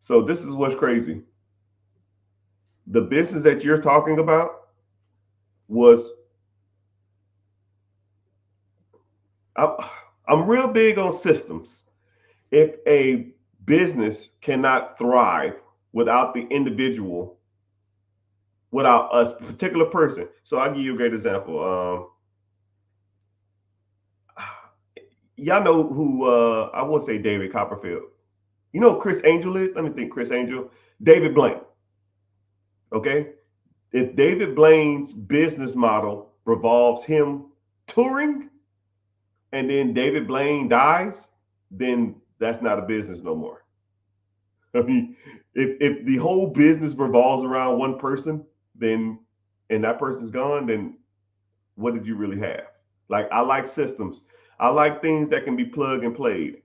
so this is what's crazy. The business that you're talking about was, I'm real big on systems. If a business cannot thrive without the individual, without a particular person. So I'll give you a great example. Y'all know who, I won't say David Copperfield. You know who Chris Angel is? Let me think. Chris Angel. David Blaine. Okay. If David Blaine's business model revolves him touring and then David Blaine dies, then that's not a business no more. I mean, if the whole business revolves around one person, then and that person's gone, then what did you really have? Like I like systems. I like things that can be plug and played.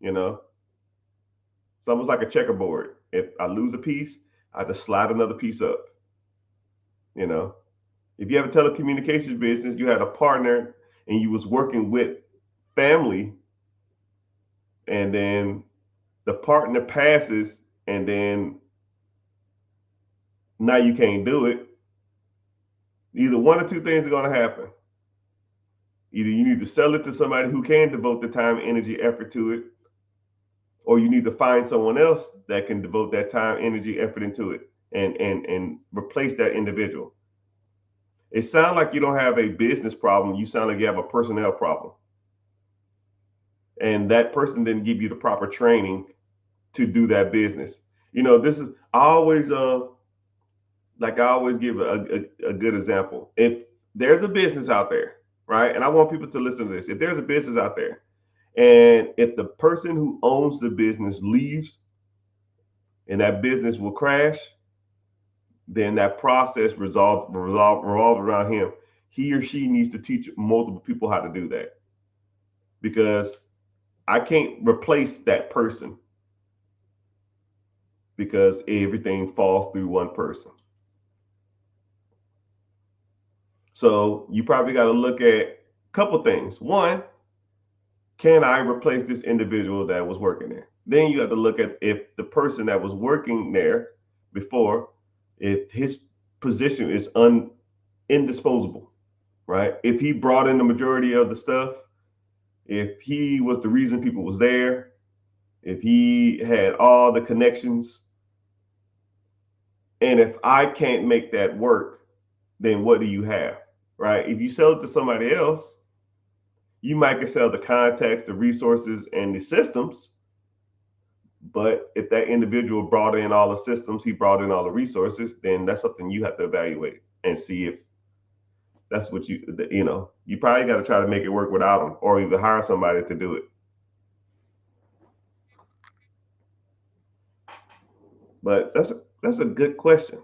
You know, it's almost like a checkerboard. If I lose a piece, I just slide another piece up. You know, if you have a telecommunications business, you had a partner and you was working with family, and then the partner passes, and then now you can't do it. Either one or two things are going to happen. Either you need to sell it to somebody who can devote the time, energy, effort to it, or you need to find someone else that can devote that time, energy, effort into it, and replace that individual. It sounds like you don't have a business problem. You sound like you have a personnel problem, and that person didn't give you the proper training to do that business. You know, this is I always give a good example. If there's a business out there, right, and I want people to listen to this. If there's a business out there, and if the person who owns the business leaves, and that business will crash, then that process revolve around him. He or she needs to teach multiple people how to do that, because I can't replace that person, because everything falls through one person. So you probably got to look at a couple things. One, can I replace this individual that was working there? Then you have to look at if the person that was working there before, if his position is indisposable, right? If he brought in the majority of the stuff, if he was the reason people was there, if he had all the connections, and if I can't make that work, then what do you have, right? If you sell it to somebody else, you might can sell the context, the resources, and the systems. But if that individual brought in all the systems, he brought in all the resources, then that's something you have to evaluate and see if that's what you probably got to try to make it work without them, or even hire somebody to do it. But that's a good question.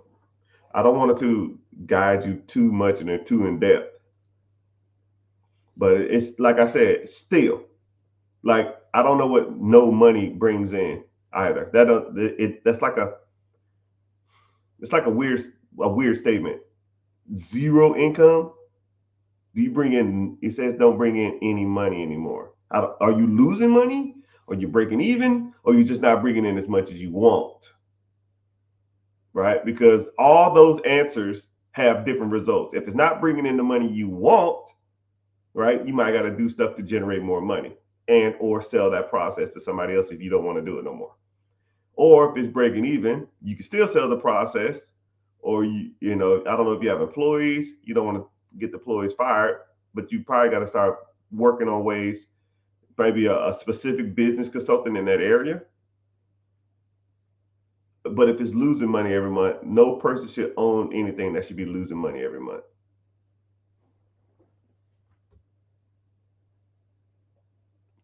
I don't want to guide you too much and too in depth, but it's like I said, still, like I don't know what no money brings in either. That's like a weird statement. Zero income. Do you bring in? It says don't bring in any money anymore. Are you losing money? Are you breaking even? Or you just not bringing in as much as you want? Right? Because all those answers have different results. If it's not bringing in the money you want, right, you might got to do stuff to generate more money, and or sell that process to somebody else if you don't want to do it no more. Or if it's breaking even, you can still sell the process. Or I don't know if you have employees, you don't want to get the employees fired, but you probably got to start working on ways, maybe a specific business consultant in that area. But if it's losing money every month, no person should own anything that should be losing money every month.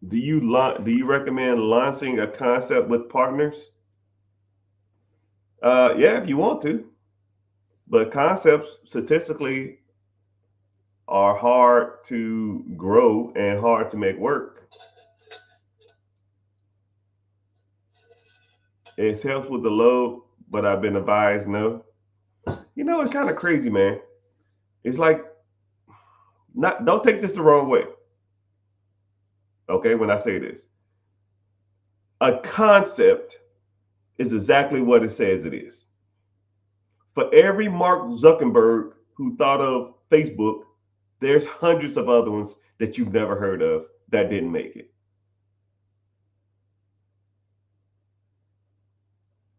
Do you recommend launching a concept with partners? Yeah, if you want to, but concepts statistically are hard to grow and hard to make work. It helps with the load, but I've been advised no. It's kind of crazy, man. It's like, not don't take this the wrong way. Okay, when I say this, a concept is exactly what it says it is. For every Mark Zuckerberg who thought of Facebook, there's hundreds of other ones that you've never heard of that didn't make it.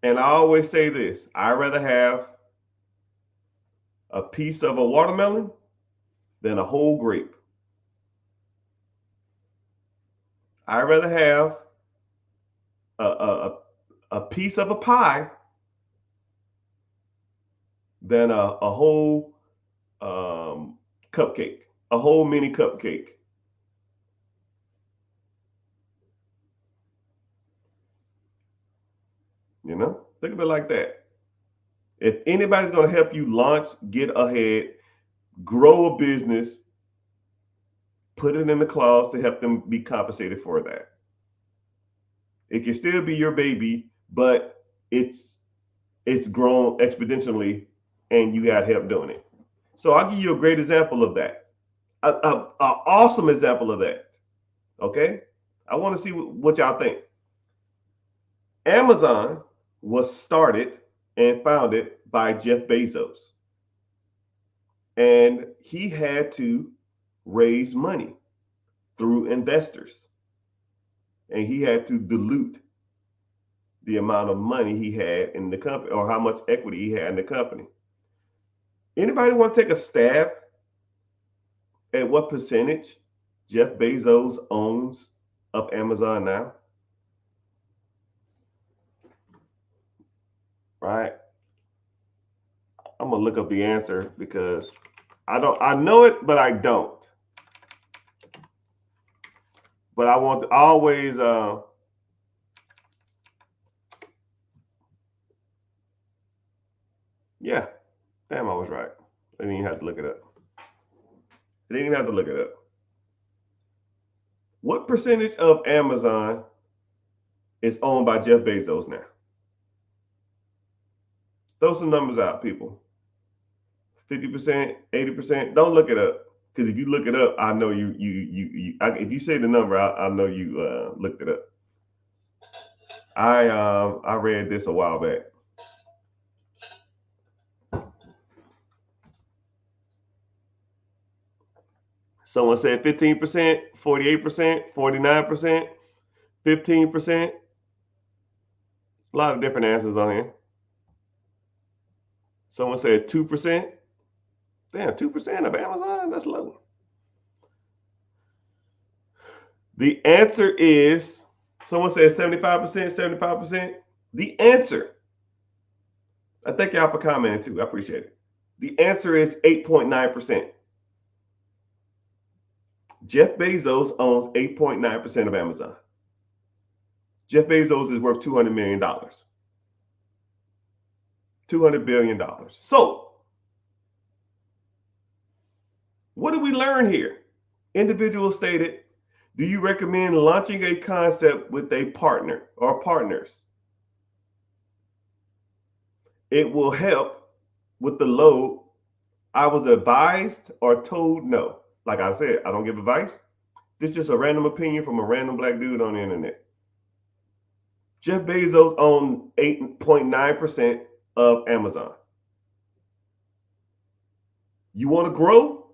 And I always say this: I'd rather have a piece of a watermelon than a whole grape. I'd rather have a, a, a piece of a pie than a whole cupcake, a whole mini cupcake. Think of it like that. If anybody's going to help you launch, get ahead, grow a business, put it in the clause to help them be compensated for that. It can still be your baby, but it's grown exponentially and you got help doing it. So I'll give you a great example of that. A awesome example of that. Okay? I want to see what y'all think. Amazon was started and founded by Jeff Bezos. And he had to raise money through investors. And he had to dilute the amount of money he had in the company or how much equity he had in the company. Anybody want to take a stab at what percentage Jeff Bezos owns of Amazon now? Right? I'm gonna look up the answer because I know it, but I don't. But I want to always yeah, damn, I was right. I didn't even have to look it up. I didn't even have to look it up. What percentage of Amazon is owned by Jeff Bezos now? Throw some numbers out, people. 50%, 80%. Don't look it up, because if you look it up, I know you. If you say the number, I know you looked it up. I read this a while back. Someone said 15%, 48%, 49%, 15%. A lot of different answers on here. Someone said 2%. Damn, 2% of Amazon? That's low. The answer is, someone said 75%, 75%. The answer, I thank y'all for commenting too. I appreciate it. The answer is 8.9%. Jeff Bezos owns 8.9% of Amazon. Jeff Bezos is worth $200 million. $200 billion. So, what do we learn here? Individual stated, do you recommend launching a concept with a partner or partners? It will help with the load. I was advised or told no. Like I said, I don't give advice. This is just a random opinion from a random black dude on the internet. Jeff Bezos owns 8.9% of Amazon. You want to grow?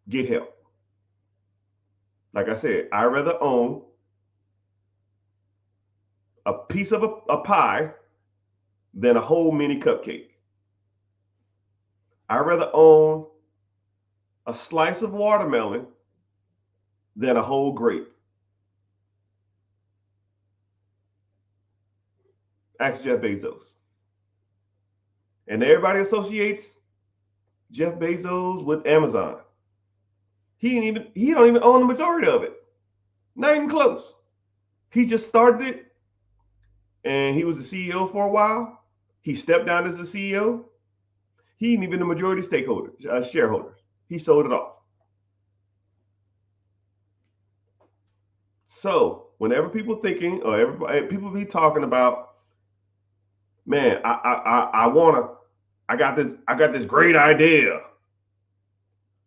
Get help. Like I said, I'd rather own a piece of a pie than a whole mini cupcake. I'd rather own a slice of watermelon than a whole grape. Ask Jeff Bezos. And everybody associates Jeff Bezos with Amazon. He don't even own the majority of it. Not even close. He just started it and he was the CEO for a while. He stepped down as the CEO. He ain't even the majority shareholders. He sold it off. So whenever people thinking or everybody people be talking about, man, I got this great idea.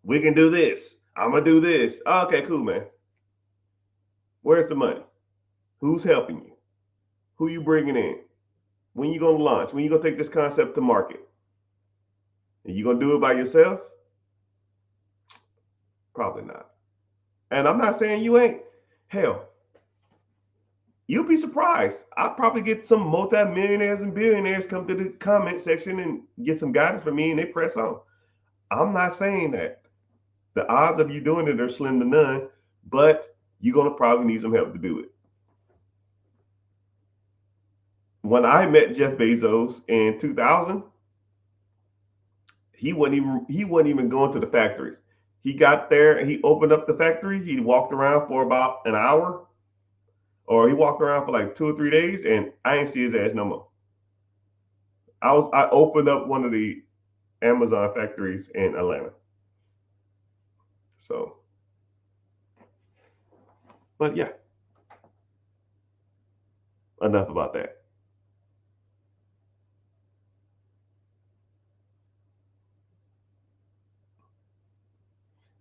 We can do this. I'm gonna do this. Okay, cool, man. Where's the money? Who's helping you? Who you bringing in? When you gonna launch? When you gonna take this concept to market? And you gonna do it by yourself? Probably not. And I'm not saying you ain't. Hell, you'll be surprised. I'll probably get some multi-millionaires and billionaires come to the comment section and get some guidance from me and they press on. I'm not saying that. The odds of you doing it are slim to none, but you're going to probably need some help to do it. When I met Jeff Bezos in 2000, he wasn't even going to the factories. He got there and he opened up the factory. He walked around for about an hour, or he walked around for like 2 or 3 days, and I ain't see his ass no more. I opened up one of the Amazon factories in Atlanta. So, but yeah, enough about that.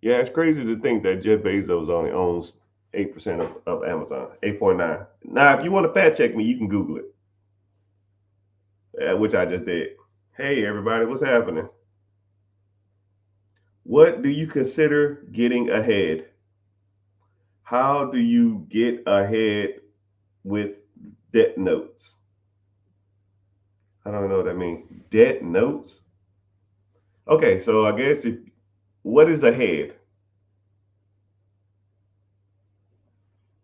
Yeah, it's crazy to think that Jeff Bezos only owns 8% of Amazon, 8.9. Now, if you want to fact check me, you can Google it, which I just did. Hey, everybody, what's happening? What do you consider getting ahead? How do you get ahead with debt notes? I don't know what that means. Debt notes? Okay, so I guess what is ahead?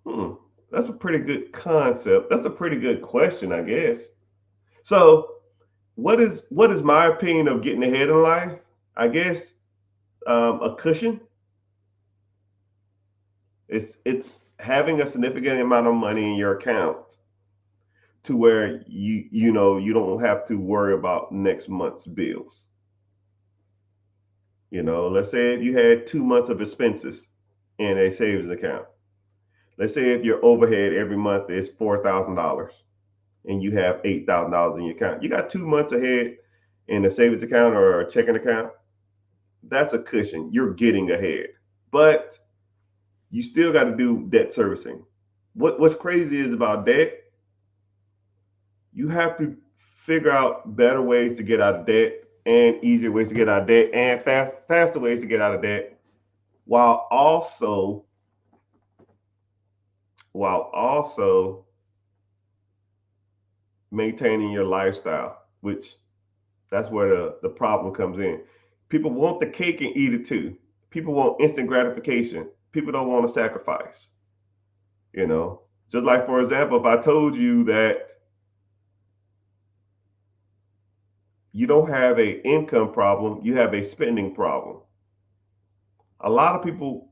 Hmm, that's a pretty good concept. That's a pretty good question, I guess. So, what is my opinion of getting ahead in life? I guess a cushion. It's having a significant amount of money in your account to where you don't have to worry about next month's bills. Let's say if you had 2 months of expenses in a savings account. Let's say if your overhead every month is $4,000 and you have $8,000 in your account, you got 2 months ahead in a savings account or a checking account. That's a cushion. You're getting ahead, but you still got to do debt servicing. What's crazy is about debt, you have to figure out better ways to get out of debt and easier ways to get out of debt and faster ways to get out of debt while also while also maintaining your lifestyle, which that's where the problem comes in. People want the cake and eat it too. People want instant gratification. People don't want to sacrifice, you know. Just like, for example, if I told you that you don't have a income problem, you have a spending problem. A lot of people,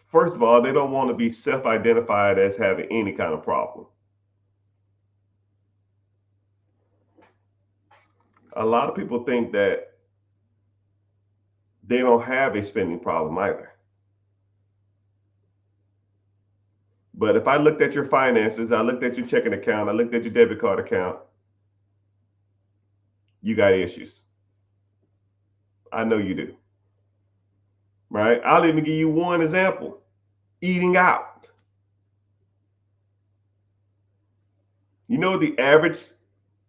first of all, they don't want to be self-identified as having any kind of problem. A lot of people think that they don't have a spending problem either. But if I looked at your finances, I looked at your checking account, I looked at your debit card account, you got issues. I know you do. Right? I'll even give you one example. Eating out. You know what the average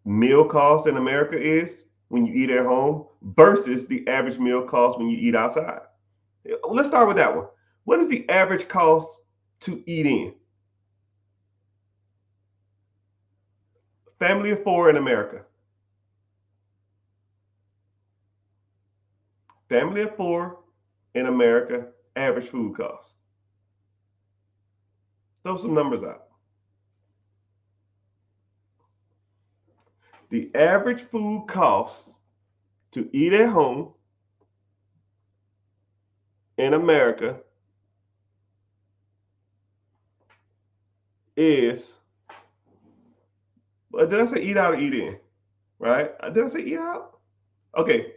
meal cost in America is when you eat at home versus the average meal cost when you eat outside? Let's start with that one. What is the average cost to eat in? Family of four in America. Family of four in America, average food cost. Throw some numbers out. The average food cost to eat at home in America is, did I say eat out or eat in? Right? Did I say eat out? Okay.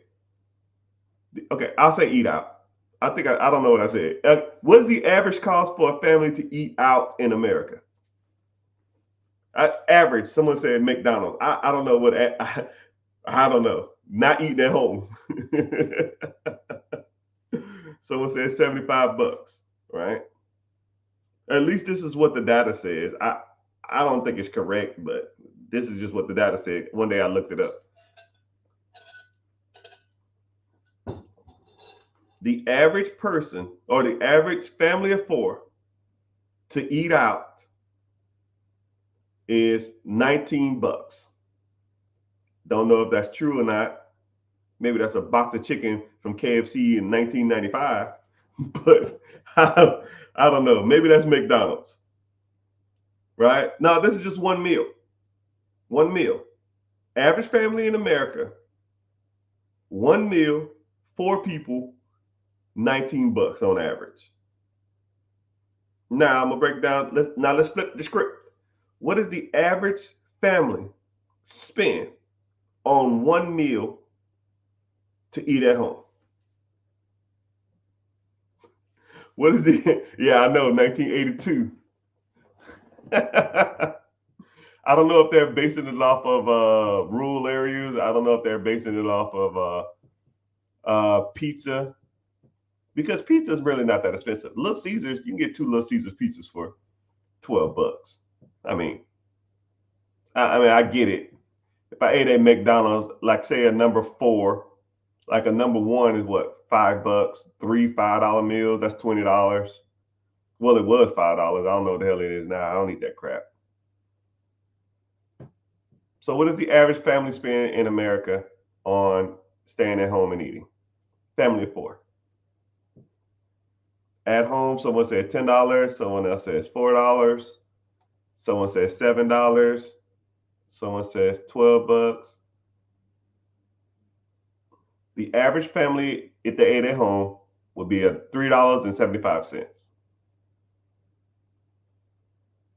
Okay. I'll say eat out. I don't know what I said. What is the average cost for a family to eat out in America? Average. Someone said McDonald's. I don't know what. I don't know. Not eating at home. Someone said $75. Right. At least this is what the data says. I don't think it's correct, but this is just what the data said. One day I looked it up. The average person or the average family of four to eat out is $19. Don't know if that's true or not. Maybe that's a box of chicken from KFC in 1995, but I don't know. Maybe that's McDonald's, right? Now, this is just one meal. One meal. Average family in America, one meal, four people, $19 on average. Now I'm gonna break down. Let's flip the script. What does the average family spend on one meal to eat at home? What is the? Yeah, I know, 1982. I don't know if they're basing it off of rural areas. I don't know if they're basing it off of pizza, because pizza is really not that expensive. Little Caesars, you can get two Little Caesars pizzas for $12. I mean, I get it. If I ate at McDonald's, like say a number four, like a number one is what, $5, three $5 meals. That's $20. Well, it was $5. I don't know what the hell it is now. I don't eat that crap. So, what does the average family spend in America on staying at home and eating? Family of four. At home, someone said $10. Someone else says $4. Someone says $7. Someone says $12. The average family, if they ate at home, would be at $3.75.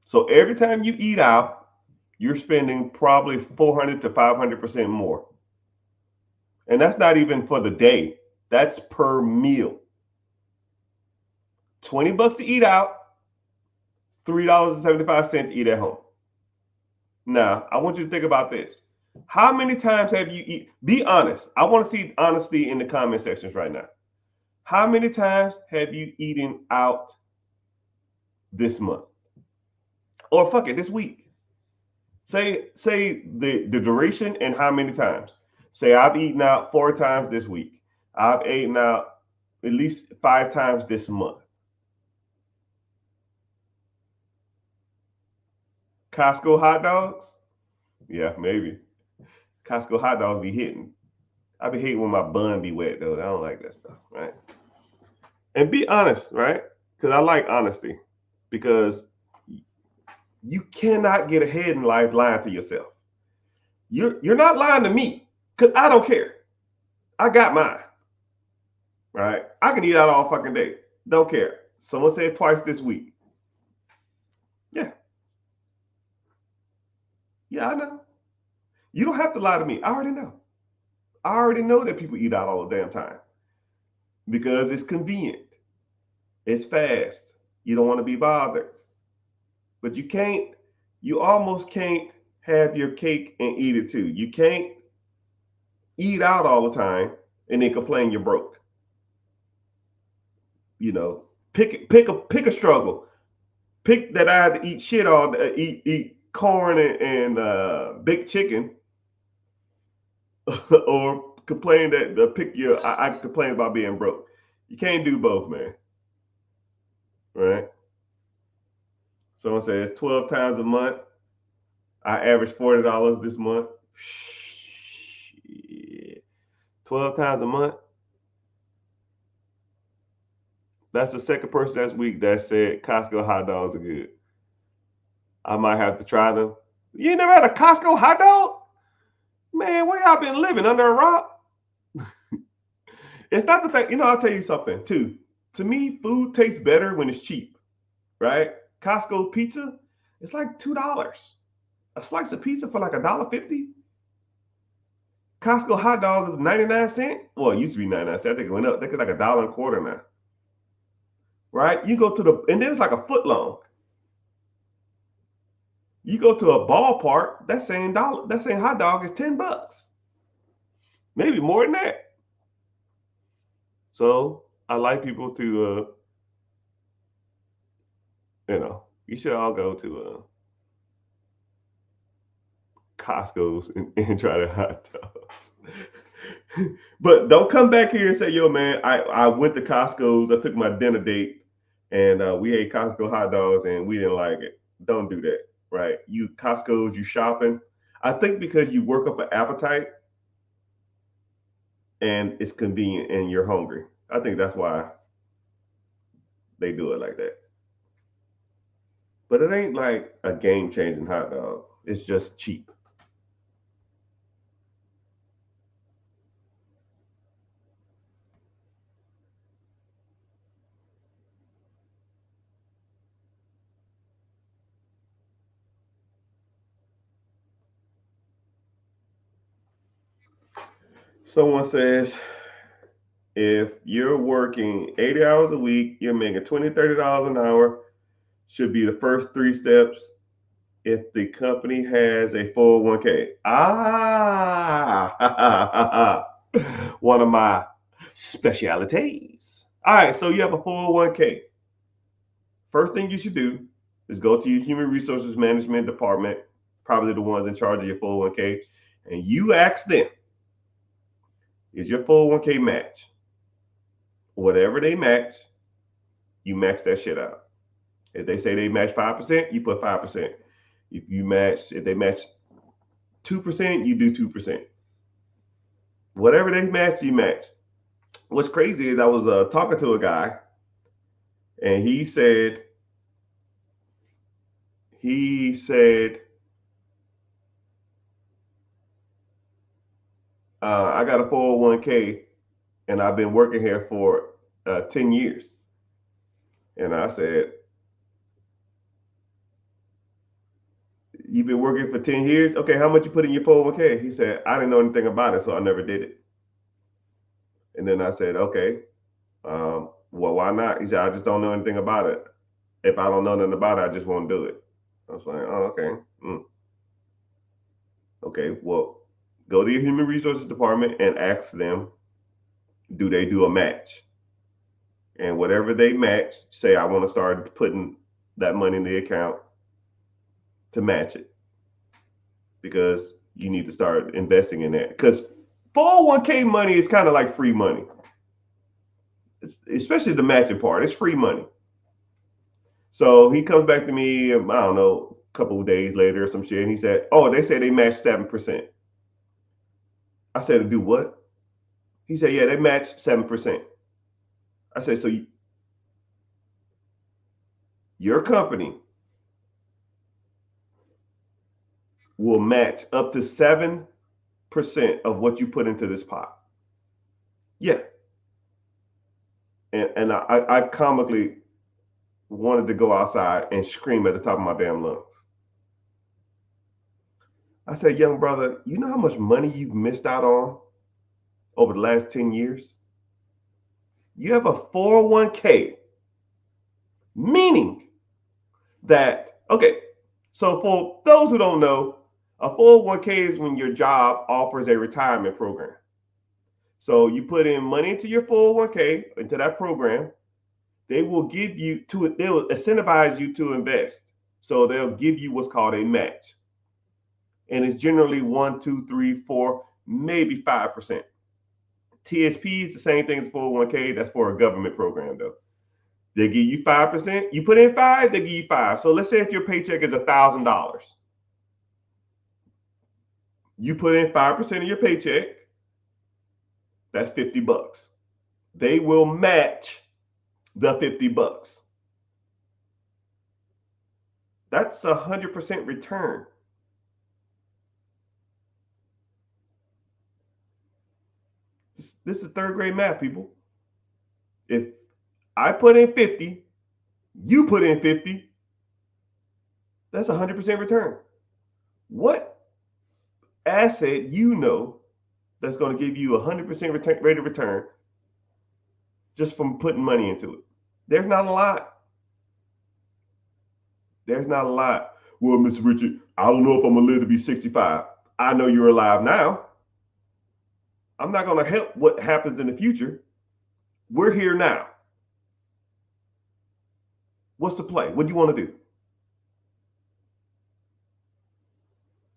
So every time you eat out, you're spending probably 400 to 500% more. And that's not even for the day. That's per meal. $20 to eat out, $3.75 to eat at home. Now, I want you to think about this. How many times have you eat? Be honest. I want to see honesty in the comment sections right now. How many times have you eaten out this month? Or fuck it, this week? Say the duration and how many times. Say I've eaten out 4 times this week. I've eaten out at least 5 times this month. Costco hot dogs? Yeah, maybe. Costco hot dogs be hitting. I be hating when my bun be wet though. I don't like that stuff, right? And be honest, right? Because I like honesty. Because you cannot get ahead in life lying to yourself. You're not lying to me, because I don't care. I got mine, right? I can eat out all fucking day. Don't care. Someone said twice this week. Yeah, yeah, I know. You don't have to lie to me. I already know. I already know that people eat out all the damn time because it's convenient. It's fast. You don't want to be bothered. But you almost can't have your cake and eat it too. You can't eat out all the time and then complain you're broke. You know, pick a struggle. Pick that I had to eat shit all day, eat corn and baked chicken, or complain that pick your. I complain about being broke. You can't do both, man. Right? Someone says 12 times a month. I average $40 this month. Shit. 12 times a month. That's the second person this week that said Costco hot dogs are good. I might have to try them. You ain't never had a Costco hot dog? Man, where y'all been living? Under a rock? It's not the fact, I'll tell you something too. To me, food tastes better when it's cheap, right? Costco pizza, it's like $2. A slice of pizza for like $1.50. Costco hot dog is 99 cents. Well, it used to be 99 cents. I think it went up. I think it's like $1.25 now. Right? You go to and then it's like a foot long. You go to a ballpark, that same hot dog is $10. Maybe more than that. So I like people to you should all go to Costco's and try the hot dogs. But don't come back here and say, yo, man, I went to Costco's, I took my dinner date, and we ate Costco hot dogs and we didn't like it. Don't do that, right? You Costco's, you shopping. I think because you work up an appetite and it's convenient and you're hungry. I think that's why they do it like that. But it ain't like a game changing hot dog. It's just cheap. Someone says, If you're working 80 hours a week, you're making $20, $30 an hour, should be the first three steps if the company has a 401k. One of my specialities. All right, so you have a 401k. First thing you should do is go to your human resources management department, probably the ones in charge of your 401k, and you ask them, is your 401k match? Whatever they match, you max that shit out. If they say they match 5%, you put 5%. If they match 2%, you do 2%. Whatever they match, you match. What's crazy is I was talking to a guy, and he said, I got a 401k, and I've been working here for 10 years. And I said, you've been working for 10 years? Okay, how much you put in your 401k? He said, I didn't know anything about it, so I never did it. And then I said, okay, well, why not? He said, I just don't know anything about it. If I don't know nothing about it, I just won't do it. I was like, oh, okay. Okay, well, go to your human resources department and ask them, do they do a match? And whatever they match, say, I want to start putting that money in the account to match it, because you need to start investing in that. Because 401k money is kind of like free money, especially the matching part. It's free money. So he comes back to me, I don't know, a couple of days later or some shit, and he said, oh, they say they match 7%. I said, to do what? He said, yeah, they match 7%. I said, so your company will match up to 7% of what you put into this pot. Yeah. And I comically wanted to go outside and scream at the top of my damn lungs. I said, young brother, you know how much money you've missed out on over the last 10 years? You have a 401k, meaning that, okay, so for those who don't know, a 401k is when your job offers a retirement program. So you put in money into your 401k, into that program. They will incentivize you to invest. So they'll give you what's called a match. And it's generally 1, 2, 3, 4, maybe 5%. TSP is the same thing as 401k. That's for a government program, though. They give you 5%. You put in 5, they give you 5. So let's say if your paycheck is $1,000, you put in 5% of your paycheck. That's $50. They will match the $50. That's 100% return. This is third grade math, people. If I put in 50, you put in 50, that's 100% return. What asset that's going to give you 100% rate of return just from putting money into it? There's not a lot. There's not a lot. Well, Mr. Richard, I don't know if I'm going to live to be 65. I know you're alive now. I'm not going to help what happens in the future. We're here now. What's the play? What do you want to do?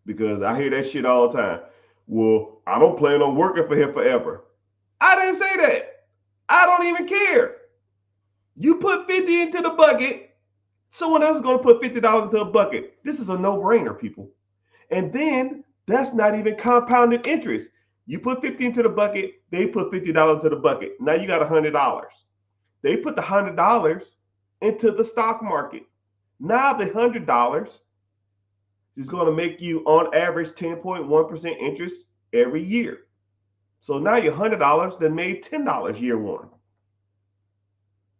Because I hear that shit all the time. Well, I don't plan on working for him forever. I didn't say that. I don't even care. You put 50 into the bucket, someone else is going to put $50 into a bucket. This is a no-brainer, people. And then that's not even compounded interest. You put 50 into the bucket, they put $50 into the bucket. Now you got $100. They put the $100 into the stock market. Now the $100 is going to make you on average 10.1% interest every year. So now your $100 then made $10 year one.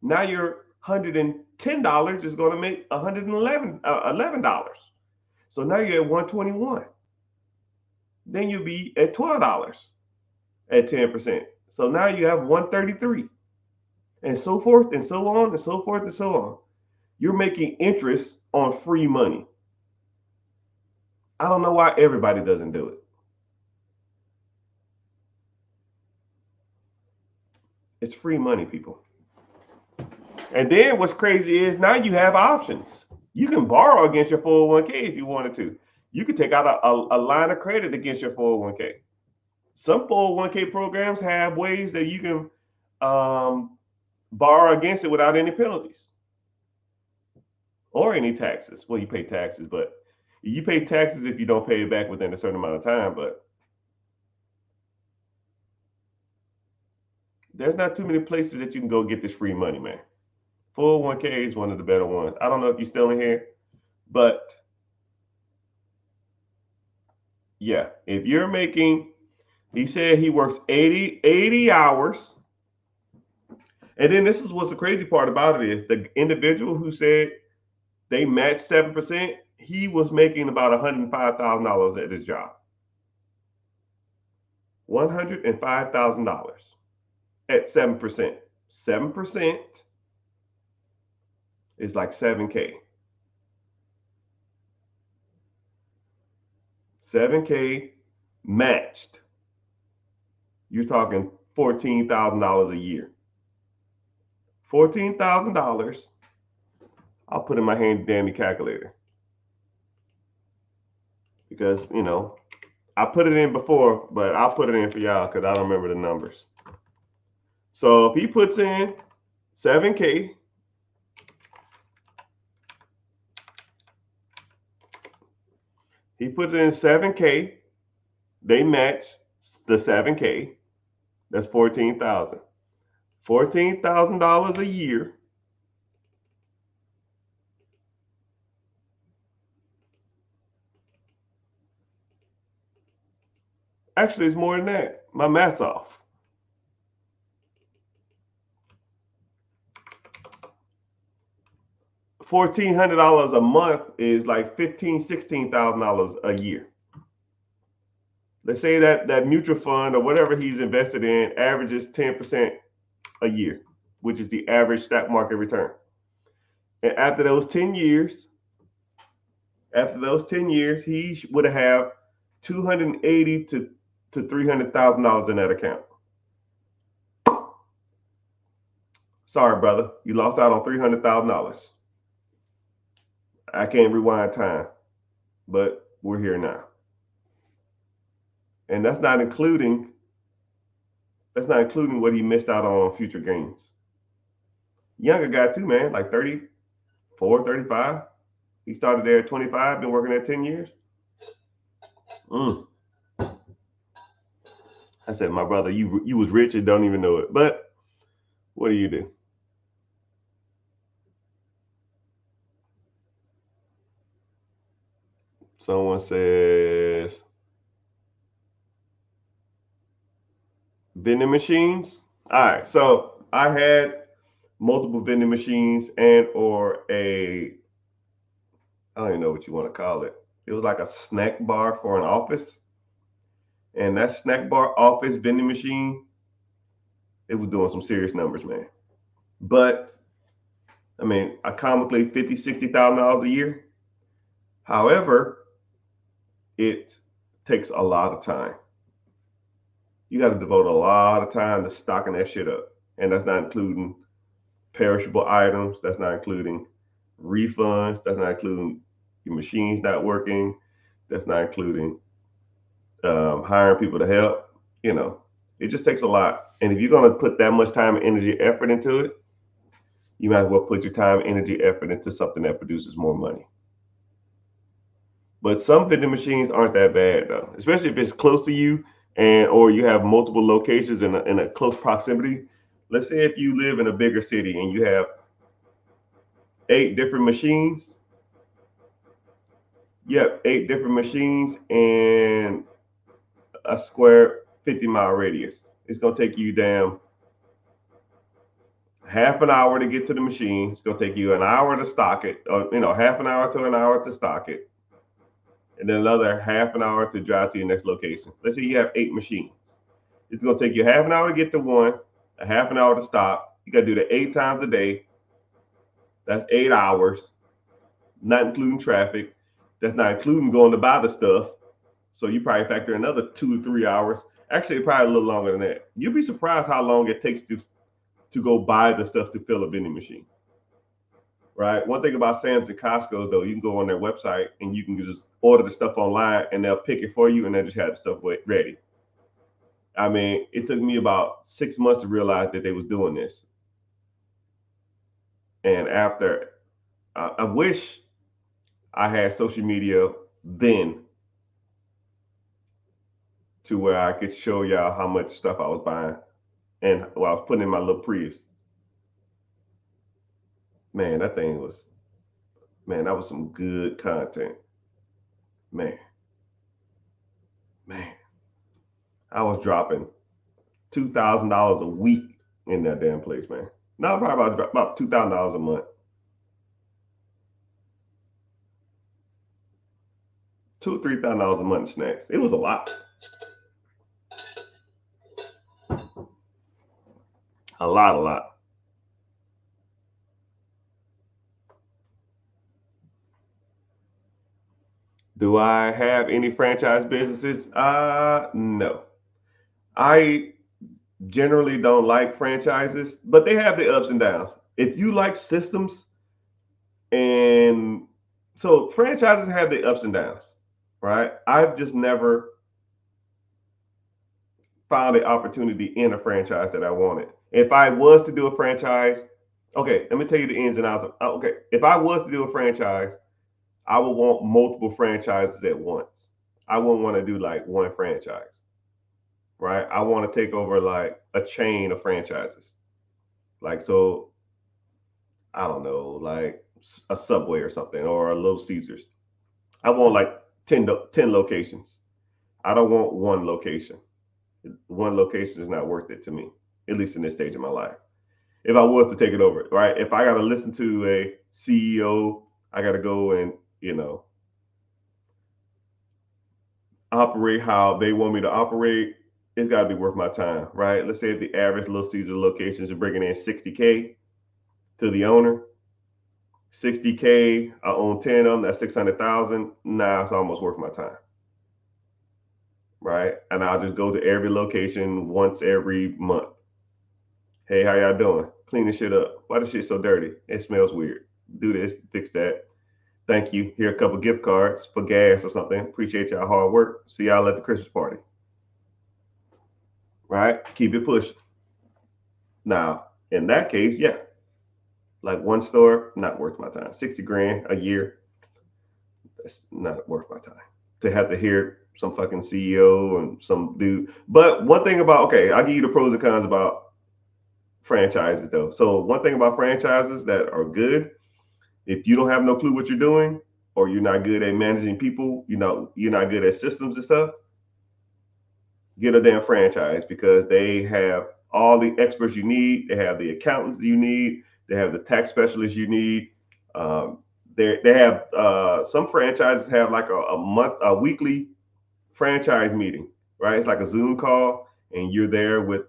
Now your $110 is going to make $11. So now you're at $121. Then you'll be at $12 at 10%. So now you have 133, and so forth and so on and so forth and so on. You're making interest on free money. I don't know why everybody doesn't do it. It's free money, people. And then what's crazy is now you have options. You can borrow against your 401k if you wanted to. You could take out a line of credit against your 401k. Some 401k programs have ways that you can borrow against it without any penalties or any taxes. Well, you pay taxes, but you pay taxes if you don't pay it back within a certain amount of time. But there's not too many places that you can go get this free money, man. 401k is one of the better ones. I don't know if you're still in here, but yeah, if you're making, he said he works 80 hours. And then this is what's the crazy part about it is the individual who said they matched 7%, he was making about $105,000 at his job. $105,000 at 7%. 7% is like 7K. 7K matched. You're talking $14,000 a year. $14,000. I'll put in my handy dandy calculator because I put it in before, but I'll put it in for y'all because I don't remember the numbers. So if he puts in 7K, they match the 7K. That's $14,000. $14,000 a year. Actually, it's more than that. My math's off. $1,400 a month is like $16,000 a year. Let's say that mutual fund or whatever he's invested in averages 10% a year, which is the average stock market return. And after those 10 years, he would have $280,000 to $300,000 in that account. Sorry, brother, you lost out on $300,000. I can't rewind time, but we're here now. And that's not including what he missed out on future gains. Younger guy too, man, like 34, 35. He started there at 25, been working there 10 years. I said, my brother, you was rich and don't even know it. But what do you do? Someone says vending machines. All right, so I had multiple vending machines and or I don't even know what you want to call it. It was like a snack bar for an office. And that snack bar office vending machine, it was doing some serious numbers, man. But I mean, economically $50,000-$60,000 a year. However, it takes a lot of time. You got to devote a lot of time to stocking that shit up. And that's not including perishable items. That's not including refunds. That's not including your machines not working. That's not including hiring people to help. It just takes a lot. And if you're going to put that much time, energy, effort into it, you might as well put your time, energy, effort into something that produces more money. But some vending machines aren't that bad though, especially if it's close to you or you have multiple locations in a close proximity. Let's say if you live in a bigger city and you have 8 different machines. Yep, 8 different machines and a square 50-mile radius. It's gonna take you half an hour to get to the machine. It's gonna take you an hour to stock it, or half an hour to an hour to stock it, and then another half an hour to drive to your next location. Let's say you have 8 machines. It's going to take you half an hour to get to one, a half an hour to stop. You got to do that 8 times a day. That's 8 hours, not including traffic. That's not including going to buy the stuff. So you probably factor another 2 or 3 hours. Actually, probably a little longer than that. You'll be surprised how long it takes to go buy the stuff to fill a vending machine. Right. One thing about Sam's and Costco, though, you can go on their website and you can just order the stuff online and they'll pick it for you and they'll just have the stuff ready. I mean, it took me about 6 months to realize that they was doing this. And after, I wish I had social media then to where I could show y'all how much stuff I was buying and while I was putting in my little Prius. Man, that was some good content. Man, I was dropping $2,000 a week in that damn place, man. Now probably about $2,000 a month. $2,000 or $3,000 a month in snacks. It was a lot. A lot. Do I have any franchise businesses? No. I generally don't like franchises, but they have the ups and downs. If you like systems, and so franchises have the ups and downs, right? I've just never found an opportunity in a franchise that I wanted. If I was to do a franchise, okay, let me tell you the ins and outs. Okay, if I was to do a franchise, I would want multiple franchises at once. I wouldn't want to do like one franchise, right? I want to take over like a chain of franchises. Like, so, I don't know, like a Subway or something or a Little Caesars. I want like 10 locations. I don't want one location. One location is not worth it to me, at least in this stage of my life. If I was to take it over, right? If I got to listen to a CEO, I got to go and, operate how they want me to operate. It's got to be worth my time, right? Let's say if the average Little Caesar locations are bringing in 60K to the owner, 60K, I own 10 of them, that's 600,000. Nah, it's almost worth my time. Right? And I'll just go to every location once every month. Hey, how y'all doing? Clean this shit up. Why this shit so dirty? It smells weird. Do this, fix that. Thank you. Here are a couple gift cards for gas or something. Appreciate y'all hard work. See y'all at the Christmas party. Right? Keep it pushing. Now, in that case, yeah. Like one store, not worth my time. 60 grand a year, that's not worth my time. To have to hear some fucking CEO and some dude. But one thing about, okay, I'll give you the pros and cons about franchises though. So one thing about franchises that are good, if you don't have no clue what you're doing, or you're not good at managing people, you're not good at systems and stuff, get a damn franchise because they have all the experts you need. They have the accountants you need. They have the tax specialists you need. They have some franchises have like a weekly franchise meeting, right? It's like a Zoom call, and you're there with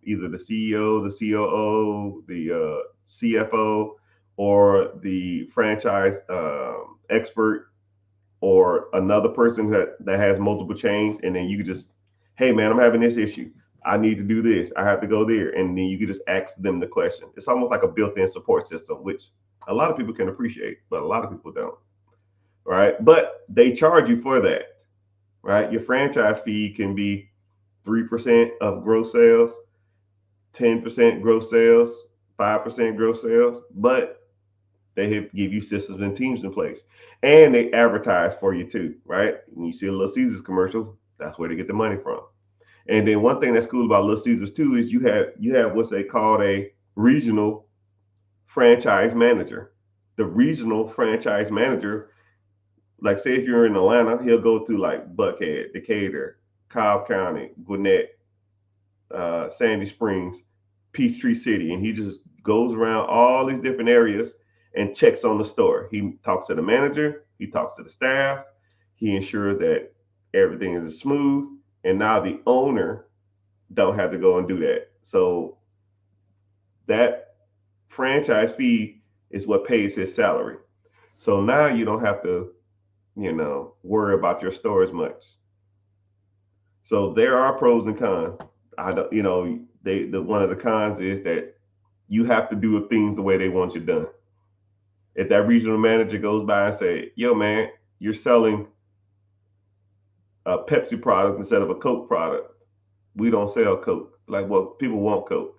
either the CEO, the COO, the CFO, or the franchise expert, or another person that has multiple chains, and then you can just, hey man, I'm having this issue. I need to do this. I have to go there, and then you can just ask them the question. It's almost like a built-in support system, which a lot of people can appreciate, but a lot of people don't. Right? But they charge you for that. Right? Your franchise fee can be 3% of gross sales, 10% gross sales, 5% gross sales, but they give you systems and teams in place, and they advertise for you too, right? When you see a Little Caesars commercial, that's where they get the money from. And then one thing that's cool about Little Caesars too is you have what's they call a regional franchise manager. The regional franchise manager, like say if you're in Atlanta, he'll go to like Buckhead, Decatur, Cobb County, Gwinnett, Sandy Springs, Peachtree City, and he just goes around all these different areas and checks on the store. He talks to the manager, he talks to the staff, he ensures that everything is smooth. And now the owner don't have to go and do that. So that franchise fee is what pays his salary. So now you don't have to, worry about your store as much. So there are pros and cons. I don't, the one of the cons is that you have to do things the way they want you done. If that regional manager goes by and say, "Yo, man, you're selling a Pepsi product instead of a Coke product. We don't sell Coke." Like, well, people want Coke.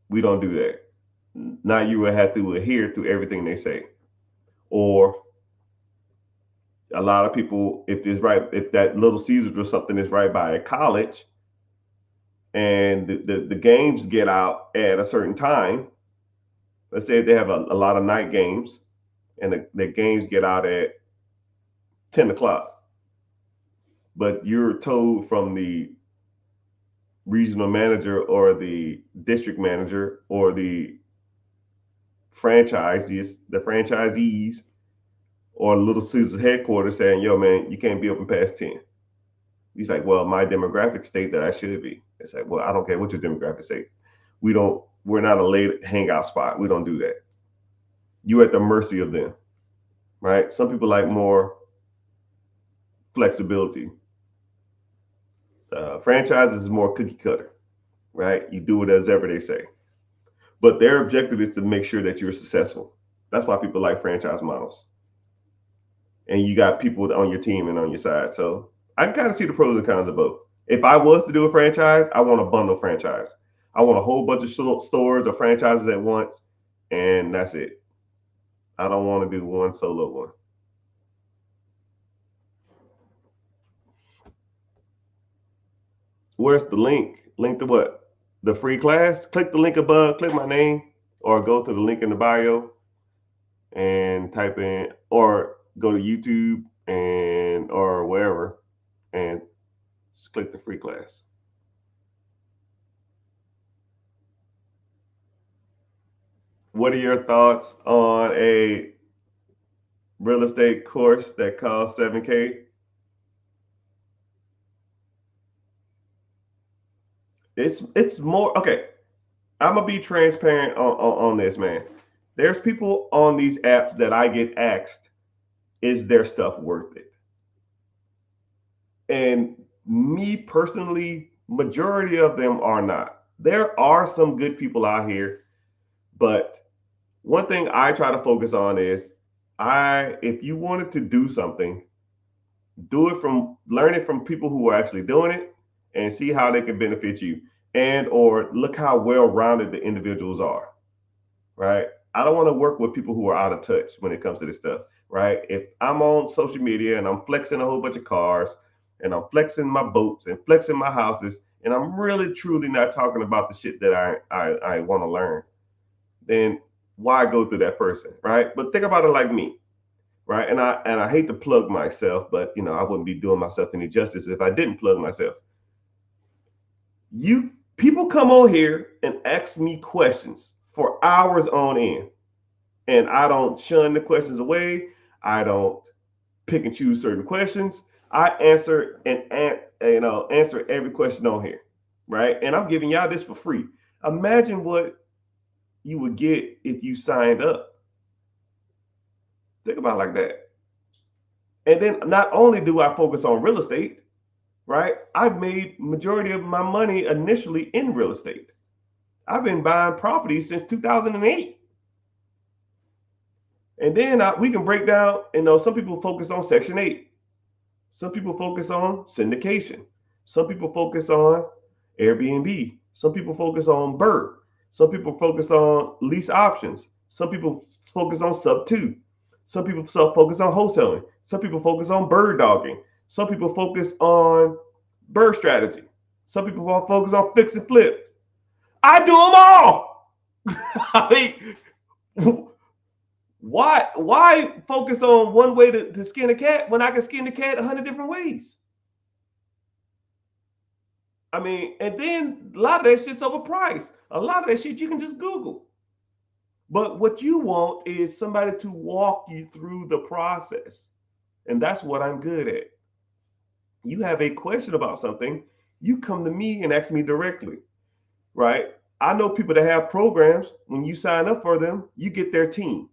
We don't do that. Now you will have to adhere to everything they say. Or a lot of people, if that Little Caesars or something is right by a college, and the games get out at a certain time. Let's say they have a lot of night games, and the games get out at 10 o'clock. But you're told from the regional manager or the district manager or the franchisees or Little Caesars headquarters saying, "Yo, man, you can't be open past 10." He's like, "Well, my demographic state that I should be." It's like, "Well, I don't care what your demographic state. We're not a late hangout spot. We don't do that." You're at the mercy of them, right? Some people like more flexibility. Franchises is more cookie cutter, right? You do whatever they say. But their objective is to make sure that you're successful. That's why people like franchise models. And you got people on your team and on your side. So I kind of see the pros and cons of both. If I was to do a franchise, I want a bundle franchise. I want a whole bunch of stores or franchises at once, and that's it. I don't want to do one solo one. Where's the link? Link to what? The free class? Click the link above, click my name, or go to the link in the bio and type in, or go to YouTube and or wherever and just click the free class. What are your thoughts on a real estate course that costs 7K? It's more okay. I'm gonna be transparent on this, man. There's people on these apps that I get asked, is their stuff worth it? And me personally, majority of them are not. There are some good people out here, but one thing I try to focus on is if you wanted to do something, do it from learn it from people who are actually doing it and see how they can benefit you, and or look how well rounded the individuals are, right? I don't want to work with people who are out of touch when it comes to this stuff, right? If I'm on social media and I'm flexing a whole bunch of cars and I'm flexing my boats and flexing my houses and I'm really truly not talking about the shit that I want to learn, then why go through that person, right? But think about it like me, right? And I hate to plug myself, but I wouldn't be doing myself any justice if I didn't plug myself. You people come on here and ask me questions for hours on end, and I don't shun the questions away. I don't pick and choose certain questions. I answer answer every question on here, right? And I'm giving y'all this for free. Imagine what you would get if you signed up. Think about it like that. And then not only do I focus on real estate, right? I've made majority of my money initially in real estate. I've been buying properties since 2008. And then we can break down, some people focus on Section 8. Some people focus on syndication. Some people focus on Airbnb. Some people focus on BRRRR. Some people focus on lease options. Some people focus on sub 2. Some people focus on wholesaling. Some people focus on bird dogging. Some people focus on bird strategy. Some people focus on fix and flip. I do them all. I mean, why focus on one way to skin a cat when I can skin the cat 100 different ways? I mean, and then a lot of that shit's overpriced. A lot of that shit you can just Google. But what you want is somebody to walk you through the process. And that's what I'm good at. You have a question about something, You come to me and ask me directly, right? I know people that have programs. When you sign up for them, you get their team.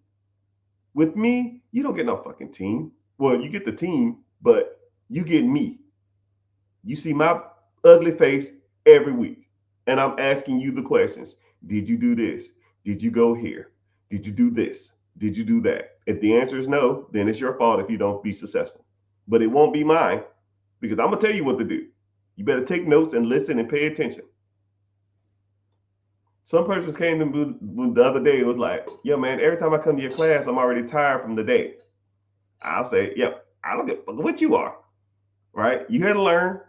With me, you don't get no fucking team. Well, you get the team, but you get me. You see my ugly face every week. And I'm asking you the questions. Did you do this? Did you go here? Did you do this? Did you do that? If the answer is no, then it's your fault if you don't be successful. But it won't be mine because I'm going to tell you what to do. You better take notes and listen and pay attention. Some persons came to me the other day. It was like, yo, man, every time I come to your class, I'm already tired from the day. I'll say, yep, I don't give a fuck what you are, right? You here to learn.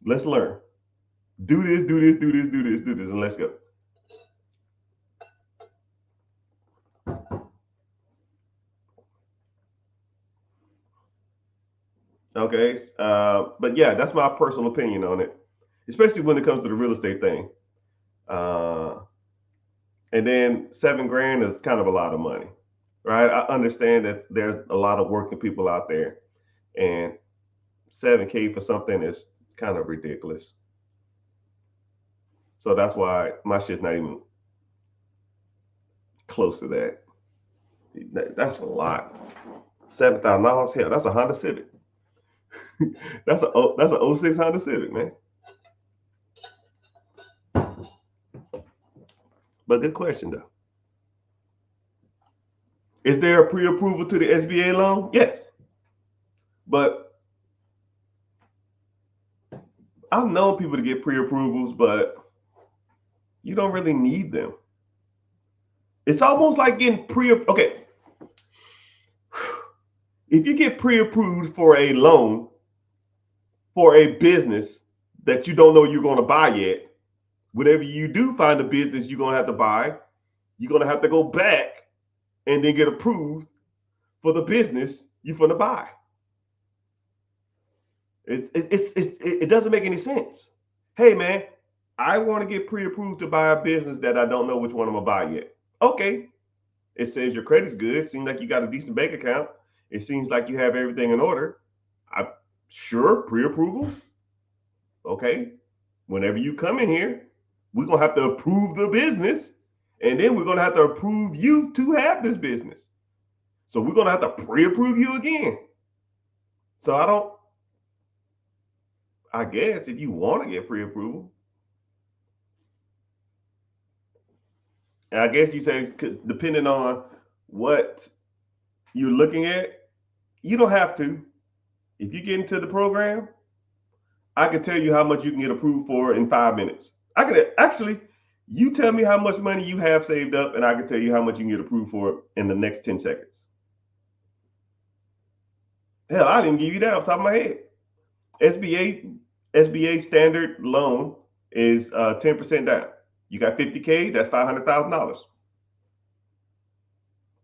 Let's learn. Do this, do this, do this, do this, do this, and let's go. Okay. But yeah, that's my personal opinion on it, especially when it comes to the real estate thing. Uh, and then $7,000 is kind of a lot of money, right? I understand that there's a lot of working people out there, and 7K for something is kind of ridiculous. So that's why my shit's not even close to that. That's a lot. $7,000, hell, that's a Honda Civic. that's a 06 Honda Civic, man. But good question though. Is there a pre-approval to the SBA loan? Yes. But I've known people to get pre-approvals, but you don't really need them. It's almost like getting okay. If you get pre-approved for a loan for a business that you don't know you're going to buy yet, whenever you do find a business you're going to have to buy, you're going to have to go back and then get approved for the business you're going to buy. It doesn't make any sense. Hey, man, I want to get pre-approved to buy a business that I don't know which one I'm going to buy yet. Okay. It says your credit's good. It seems like you got a decent bank account. It seems like you have everything in order. I'm sure pre-approval. Okay. Whenever you come in here, we're going to have to approve the business. And then we're going to have to approve you to have this business. So we're going to have to pre-approve you again. So I guess if you want to get pre-approval, I guess you say, because depending on what you're looking at, you don't have to. If you get into the program, I can tell you how much you can get approved for in 5 minutes. I can actually, you tell me how much money you have saved up, and I can tell you how much you can get approved for in the next 10 seconds. Hell, I didn't give you that off the top of my head. SBA standard loan is 10% down. You got 50K, that's $500,000.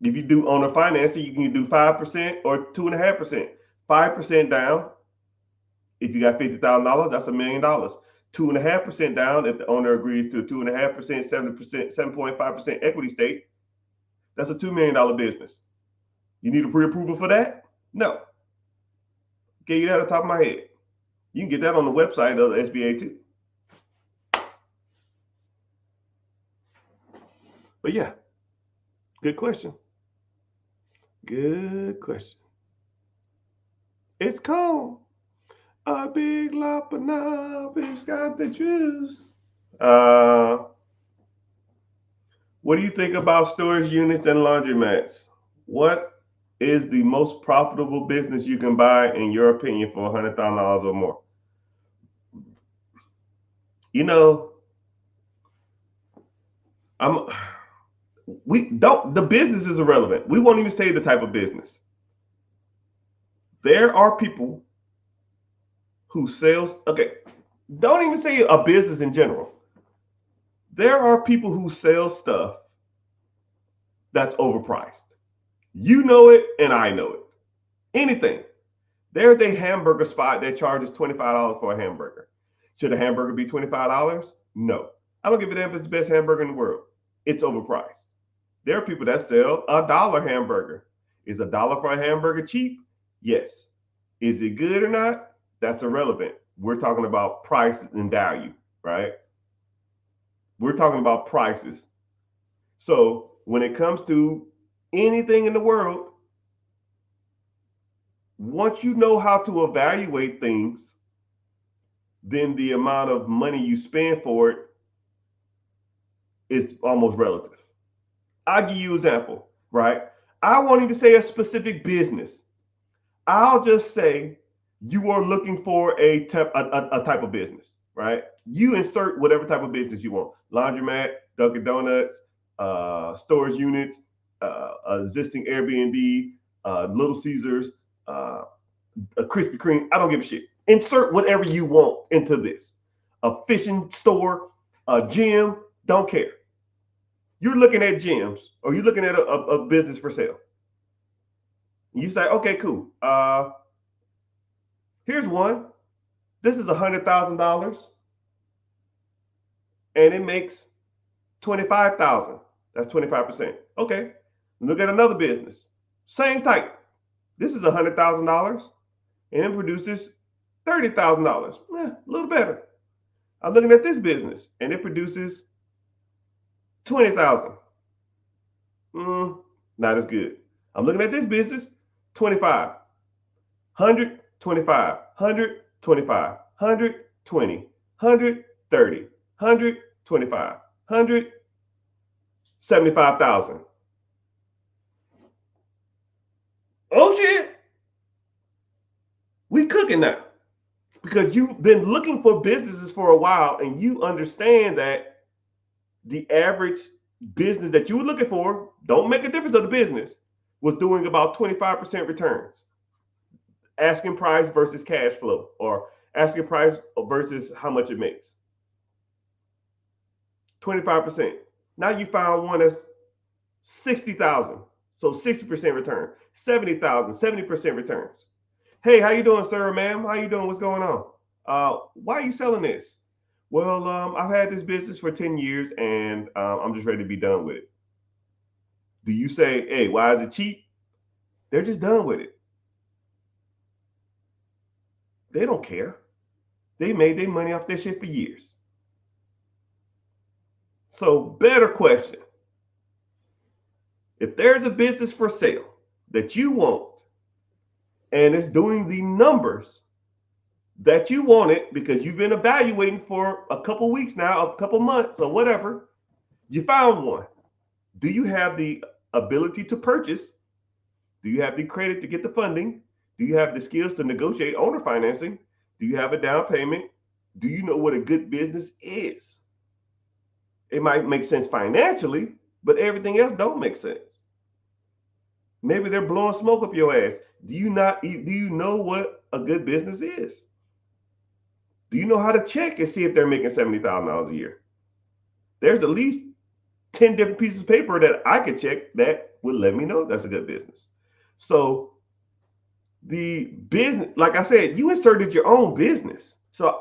If you do owner financing, you can do 5% or 2.5%. 5% down. If you got $50,000, that's $1 million. 2.5% down if the owner agrees to 2.5%, 7%, 7.5% equity stake. That's a $2 million business. You need a pre-approval for that? No. Gave you that on top of my head. You can get that on the website of the SBA too. But yeah, good question. Good question. It's called a big lump of bitch got the juice. What do you think about storage units and laundromats? What is the most profitable business you can buy, in your opinion, for $100,000 or more? You know, the business is irrelevant. We won't even say the type of business. There are people who sells, okay, don't even say a business in general. There are people who sell stuff that's overpriced. You know it, and I know it. Anything. There's a hamburger spot that charges $25 for a hamburger. Should a hamburger be $25? No. I don't give a damn if it's the best hamburger in the world. It's overpriced. There are people that sell $1 hamburger. Is $1 for a hamburger cheap? Yes. Is it good or not? That's irrelevant. We're talking about price and value, right? We're talking about prices. So when it comes to anything in the world, once you know how to evaluate things, then the amount of money you spend for it is almost relative. I'll give you an example, right? I won't even say a specific business. I'll just say you are looking for a type of business, right? You insert whatever type of business you want: laundromat, Dunkin' Donuts, storage units, existing Airbnb, Little Caesars, a Krispy Kreme. I don't give a shit. Insert whatever you want into this. A fishing store, a gym, don't care. You're looking at gyms or you're looking at a business for sale. You say, okay, cool. Here's one. This is $100,000 and it makes 25,000. That's 25%. Okay. Look at another business. Same type. This is $100,000 and it produces $30,000. A little better. I'm looking at this business and it produces 20,000. Not as good. I'm looking at this business, 25, 100, 25, 100, 25, 120, 130, 125, 175,000. Oh shit. We cooking now. Because you've been looking for businesses for a while and you understand that the average business that you were looking for, don't make a difference of the business, was doing about 25% returns. Asking price versus cash flow, or asking price versus how much it makes. 25%. Now you found one that's 60,000. So 60% return. 70,000, 70% returns. Hey, how you doing, sir, ma'am? How you doing? What's going on? Why are you selling this? Well, I've had this business for 10 years and I'm just ready to be done with it. Do you say, hey, why is it cheap? They're just done with it. They don't care. They made their money off this shit for years. So, better question. If there's a business for sale that you want and it's doing the numbers that you want it because you've been evaluating for a couple weeks now, a couple months or whatever, you found one. Do you have the ability to purchase? Do you have the credit to get the funding? Do you have the skills to negotiate owner financing? Do you have a down payment? Do you know what a good business is? It might make sense financially, but everything else don't make sense. Maybe they're blowing smoke up your ass. Do you know what a good business is? Do you know how to check and see if they're making $70,000 a year? There's at least 10 different pieces of paper that I could check that would let me know that's a good business. So the business, like I said, you inserted your own business. So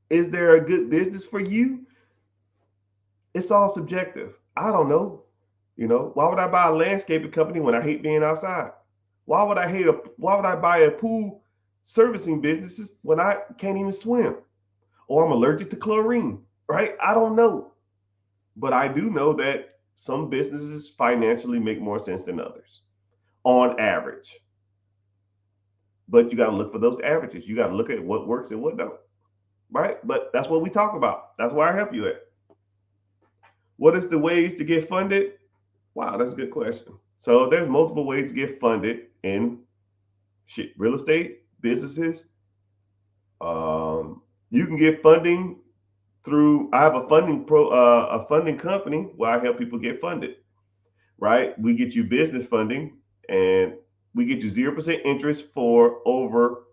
is there a good business for you? It's all subjective. I don't know. Why would I buy a landscaping company when I hate being outside? Why would I buy a pool servicing businesses when I can't even swim? Or I'm allergic to chlorine, right? I don't know. But I do know that some businesses financially make more sense than others on average. But you got to look for those averages. You got to look at what works and what don't, right? But that's what we talk about. That's where I help you at. What is the ways to get funded? Wow, that's a good question. So there's multiple ways to get funded in real estate, businesses. You can get funding through. I have a funding company where I help people get funded. Right? We get you business funding, and we get you 0% interest for over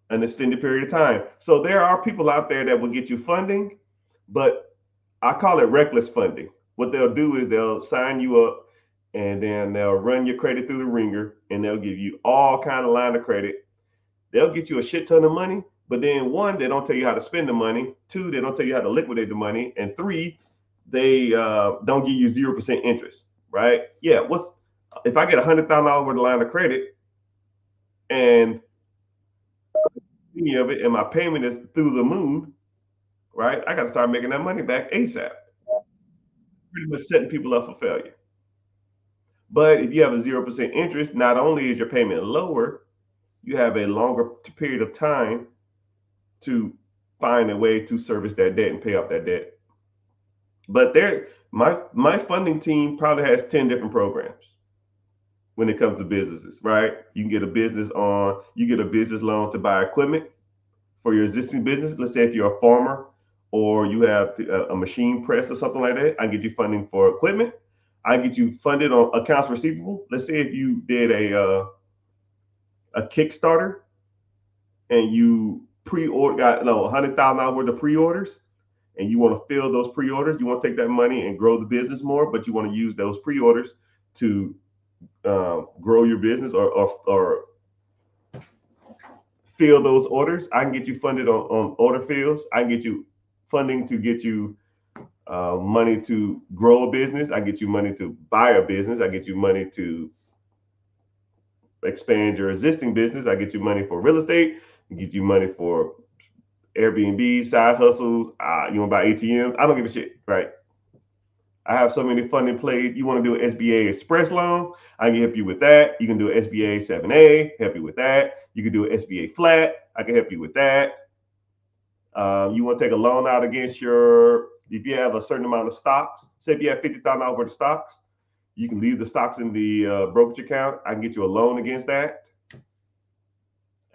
an extended period of time. So there are people out there that will get you funding, but I call it reckless funding. What they'll do is they'll sign you up and then they'll run your credit through the ringer and they'll give you all kind of line of credit. They'll get you a shit ton of money, but then one, they don't tell you how to spend the money. Two, they don't tell you how to liquidate the money. And three, they don't give you 0% interest, right? Yeah, if I get $100,000 worth of line of credit and any of it, and my payment is through the moon, right? I got to start making that money back ASAP. Pretty much setting people up for failure. But if you have a 0% interest, not only is your payment lower, you have a longer period of time to find a way to service that debt and pay off that debt. But my funding team probably has 10 different programs when it comes to businesses, right? You can get a you get a business loan to buy equipment for your existing business. Let's say if you're a farmer or you have a machine press or something like that, I can get you funding for equipment. I get you funded on accounts receivable. Let's say if you did a Kickstarter and you pre-order got $100,000 worth of pre-orders, and you want to fill those pre-orders. You want to take that money and grow the business more, but you want to use those pre-orders to grow your business or fill those orders. I can get you funded on order fills. I can get you funding to get you money to grow a business. I get you money to buy a business. I get you money to expand your existing business. I get you money for real estate. I get you money for Airbnb, side hustles. You want to buy ATMs? I don't give a shit, right? I have so many funding plays. You want to do an SBA Express loan? I can help you with that. You can do an SBA 7A, help you with that. You can do an SBA flat. I can help you with that. You want to take a loan out against if you have a certain amount of stocks, say if you have $50,000 worth of stocks, you can leave the stocks in the brokerage account. I can get you a loan against that.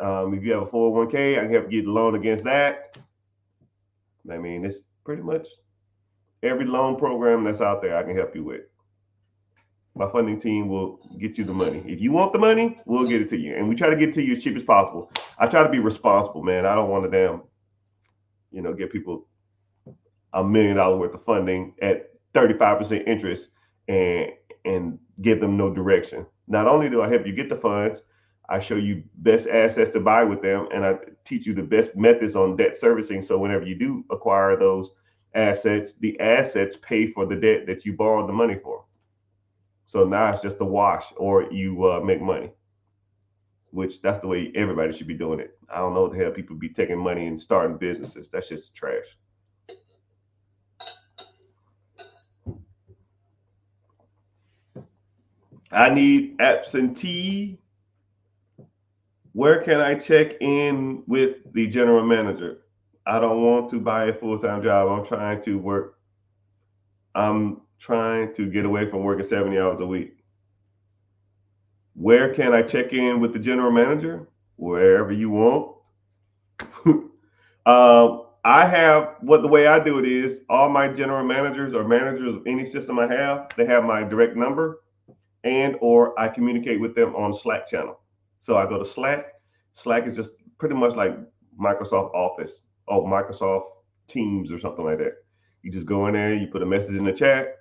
If you have a 401k, I can help you get a loan against that. I mean, it's pretty much every loan program that's out there I can help you with. My funding team will get you the money. If you want the money, we'll get it to you. And we try to get it to you as cheap as possible. I try to be responsible, man. I don't want to get people $1 million worth of funding at 35% interest and give them no direction. Not only do I help you get the funds, I show you best assets to buy with them, and I teach you the best methods on debt servicing. So whenever you do acquire those assets, the assets pay for the debt that you borrowed the money for. So now it's just a wash, or you make money, which that's the way everybody should be doing it. I don't know what the hell people be taking money and starting businesses. That's just trash. I need absentee. Where can I check in with the general manager? I don't want to buy a full-time job. I'm trying to get away from working 70 hours a week. Where can I check in with the general manager? Wherever you want. I have the way I do it is all my general managers or managers of any system I have, they have my direct number, and or I communicate with them on Slack channel. So I go to Slack. Slack is just pretty much like Microsoft Office or Microsoft Teams or something like that. You just go in there, you put a message in the chat.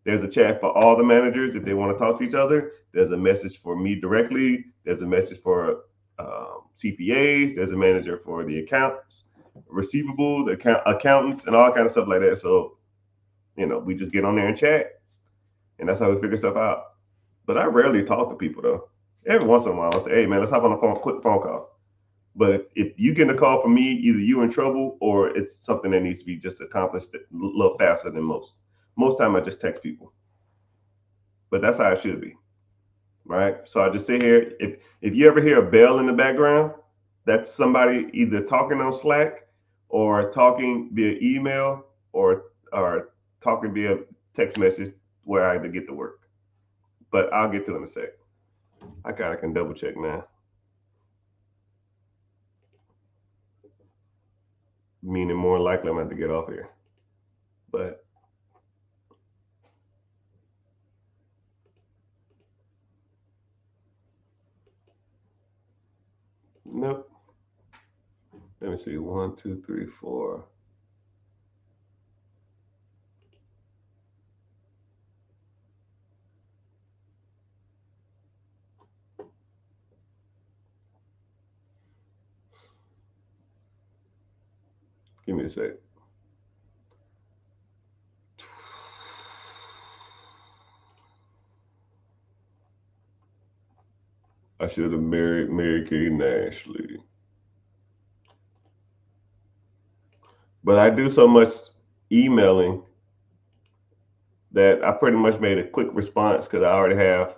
There's a chat for all the managers if they want to talk to each other. There's a message for me directly. There's a message for CPAs. There's a manager for the accounts, receivables, accountants, and all kind of stuff like that. So, we just get on there and chat, and that's how we figure stuff out. But I rarely talk to people though. Every once in a while, I'll say, "Hey man, let's hop on a quick phone call." But if you get a call from me, either you in trouble or it's something that needs to be just accomplished a little faster than most. Most time I just text people, but that's how it should be, right? So I just sit here. If you ever hear a bell in the background, that's somebody either talking on Slack or talking via email or talking via text message where I had to get to work. But I'll get to it in a sec. I kind of can double check now. Meaning more likely I'm going to have to get off here. But nope. Let me see. 1, 2, 3, 4. Give me a sec. I should have married Mary Kate and Ashley. But I do so much emailing that I pretty much made a quick response because I already have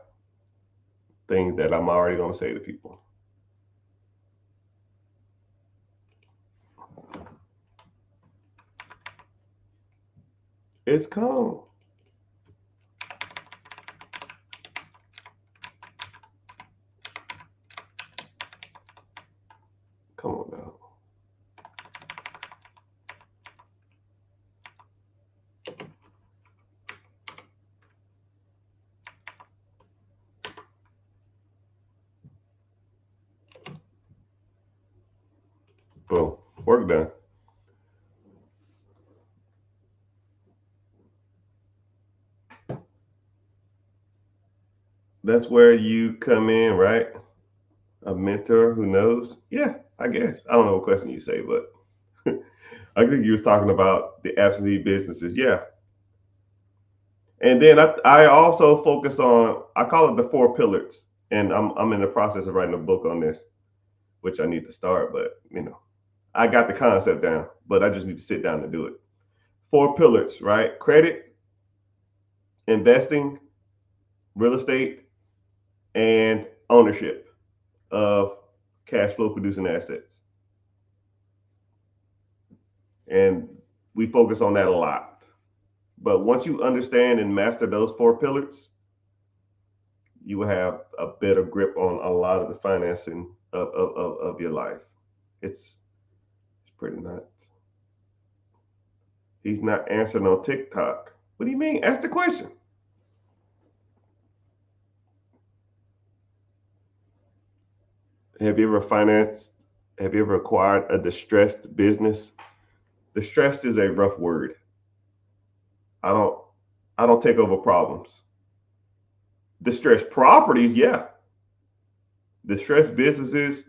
things that I'm already going to say to people. It's calm. Come on now. Boom. Work done. That's where you come in, right? A mentor who knows? Yeah, I guess. I don't know what question you say, but I think you was talking about the absentee businesses. Yeah. And then I also focus on, I call it the four pillars. And I'm in the process of writing a book on this, which I need to start, but I got the concept down, but I just need to sit down and do it. Four pillars, right? Credit, investing, real estate, and ownership of cash flow producing assets. And we focus on that a lot. But once you understand and master those four pillars, you will have a better grip on a lot of the financing of your life. It's pretty nuts. He's not answering on TikTok. What do you mean? Ask the question. Have you ever financed? Have you ever acquired a distressed business? Distressed is a rough word. I don't. I don't take over problems. Distressed properties, yeah. Distressed businesses,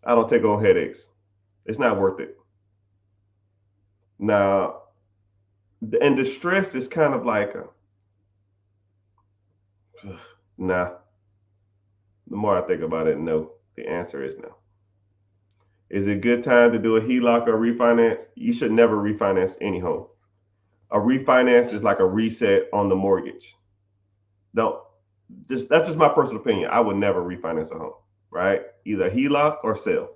I don't take on headaches. It's not worth it. Now, and distress is kind of like nah. The more I think about it, no. The answer is no. Is it a good time to do a HELOC or refinance? You should never refinance any home. A refinance is like a reset on the mortgage. Don't just That's just my personal opinion. I would never refinance a home, right? Either HELOC or sell.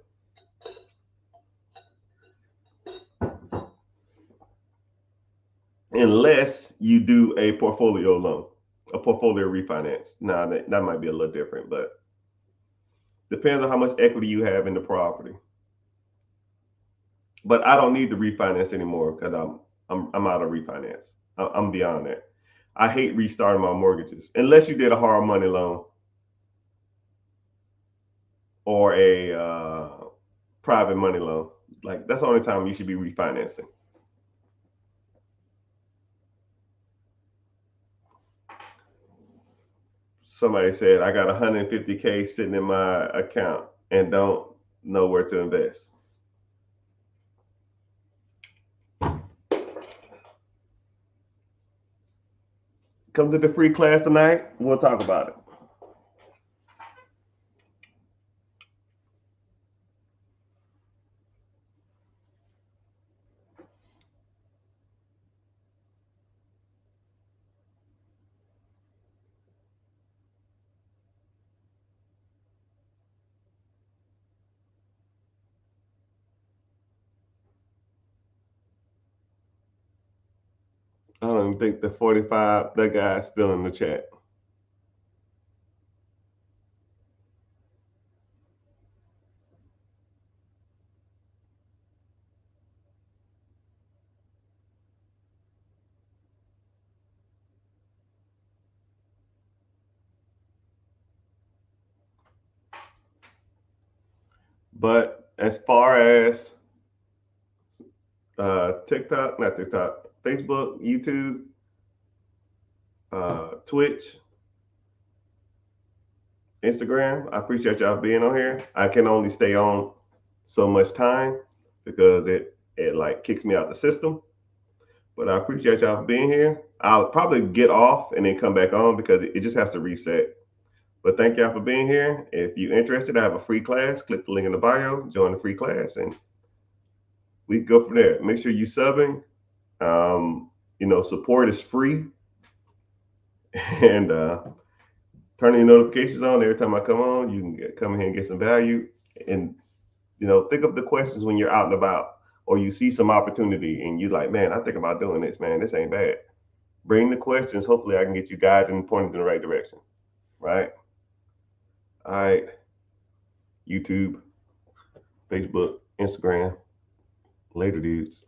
Unless you do a portfolio loan, a portfolio refinance. Now that might be a little different, but depends on how much equity you have in the property. But I don't need to refinance anymore because I'm out of refinance. I'm beyond that. I hate restarting my mortgages unless you did a hard money loan or a private money loan. Like that's the only time you should be refinancing. Somebody said I got 150K sitting in my account and don't know where to invest. Come to the free class tonight. We'll talk about it. I don't even think the 45, that guy's still in the chat. But as far as TikTok, not TikTok, Facebook, YouTube, Twitch, Instagram, I appreciate y'all being on here. I can only stay on so much time because it like kicks me out the system. But I appreciate y'all being here. I'll probably get off and then come back on because it just has to reset. But thank y'all for being here. If you're interested, I have a free class. Click the link in the bio, join the free class, and We can go from there. Make sure you subbing. Support is free, and turning your notifications on every time I come on. You can come in here and get some value, and think of the questions when you're out and about, or you see some opportunity, and you like, man, I think about doing this, man. This ain't bad. Bring the questions. Hopefully, I can get you guided and pointed in the right direction. Right. All right. YouTube, Facebook, Instagram. Later, dudes.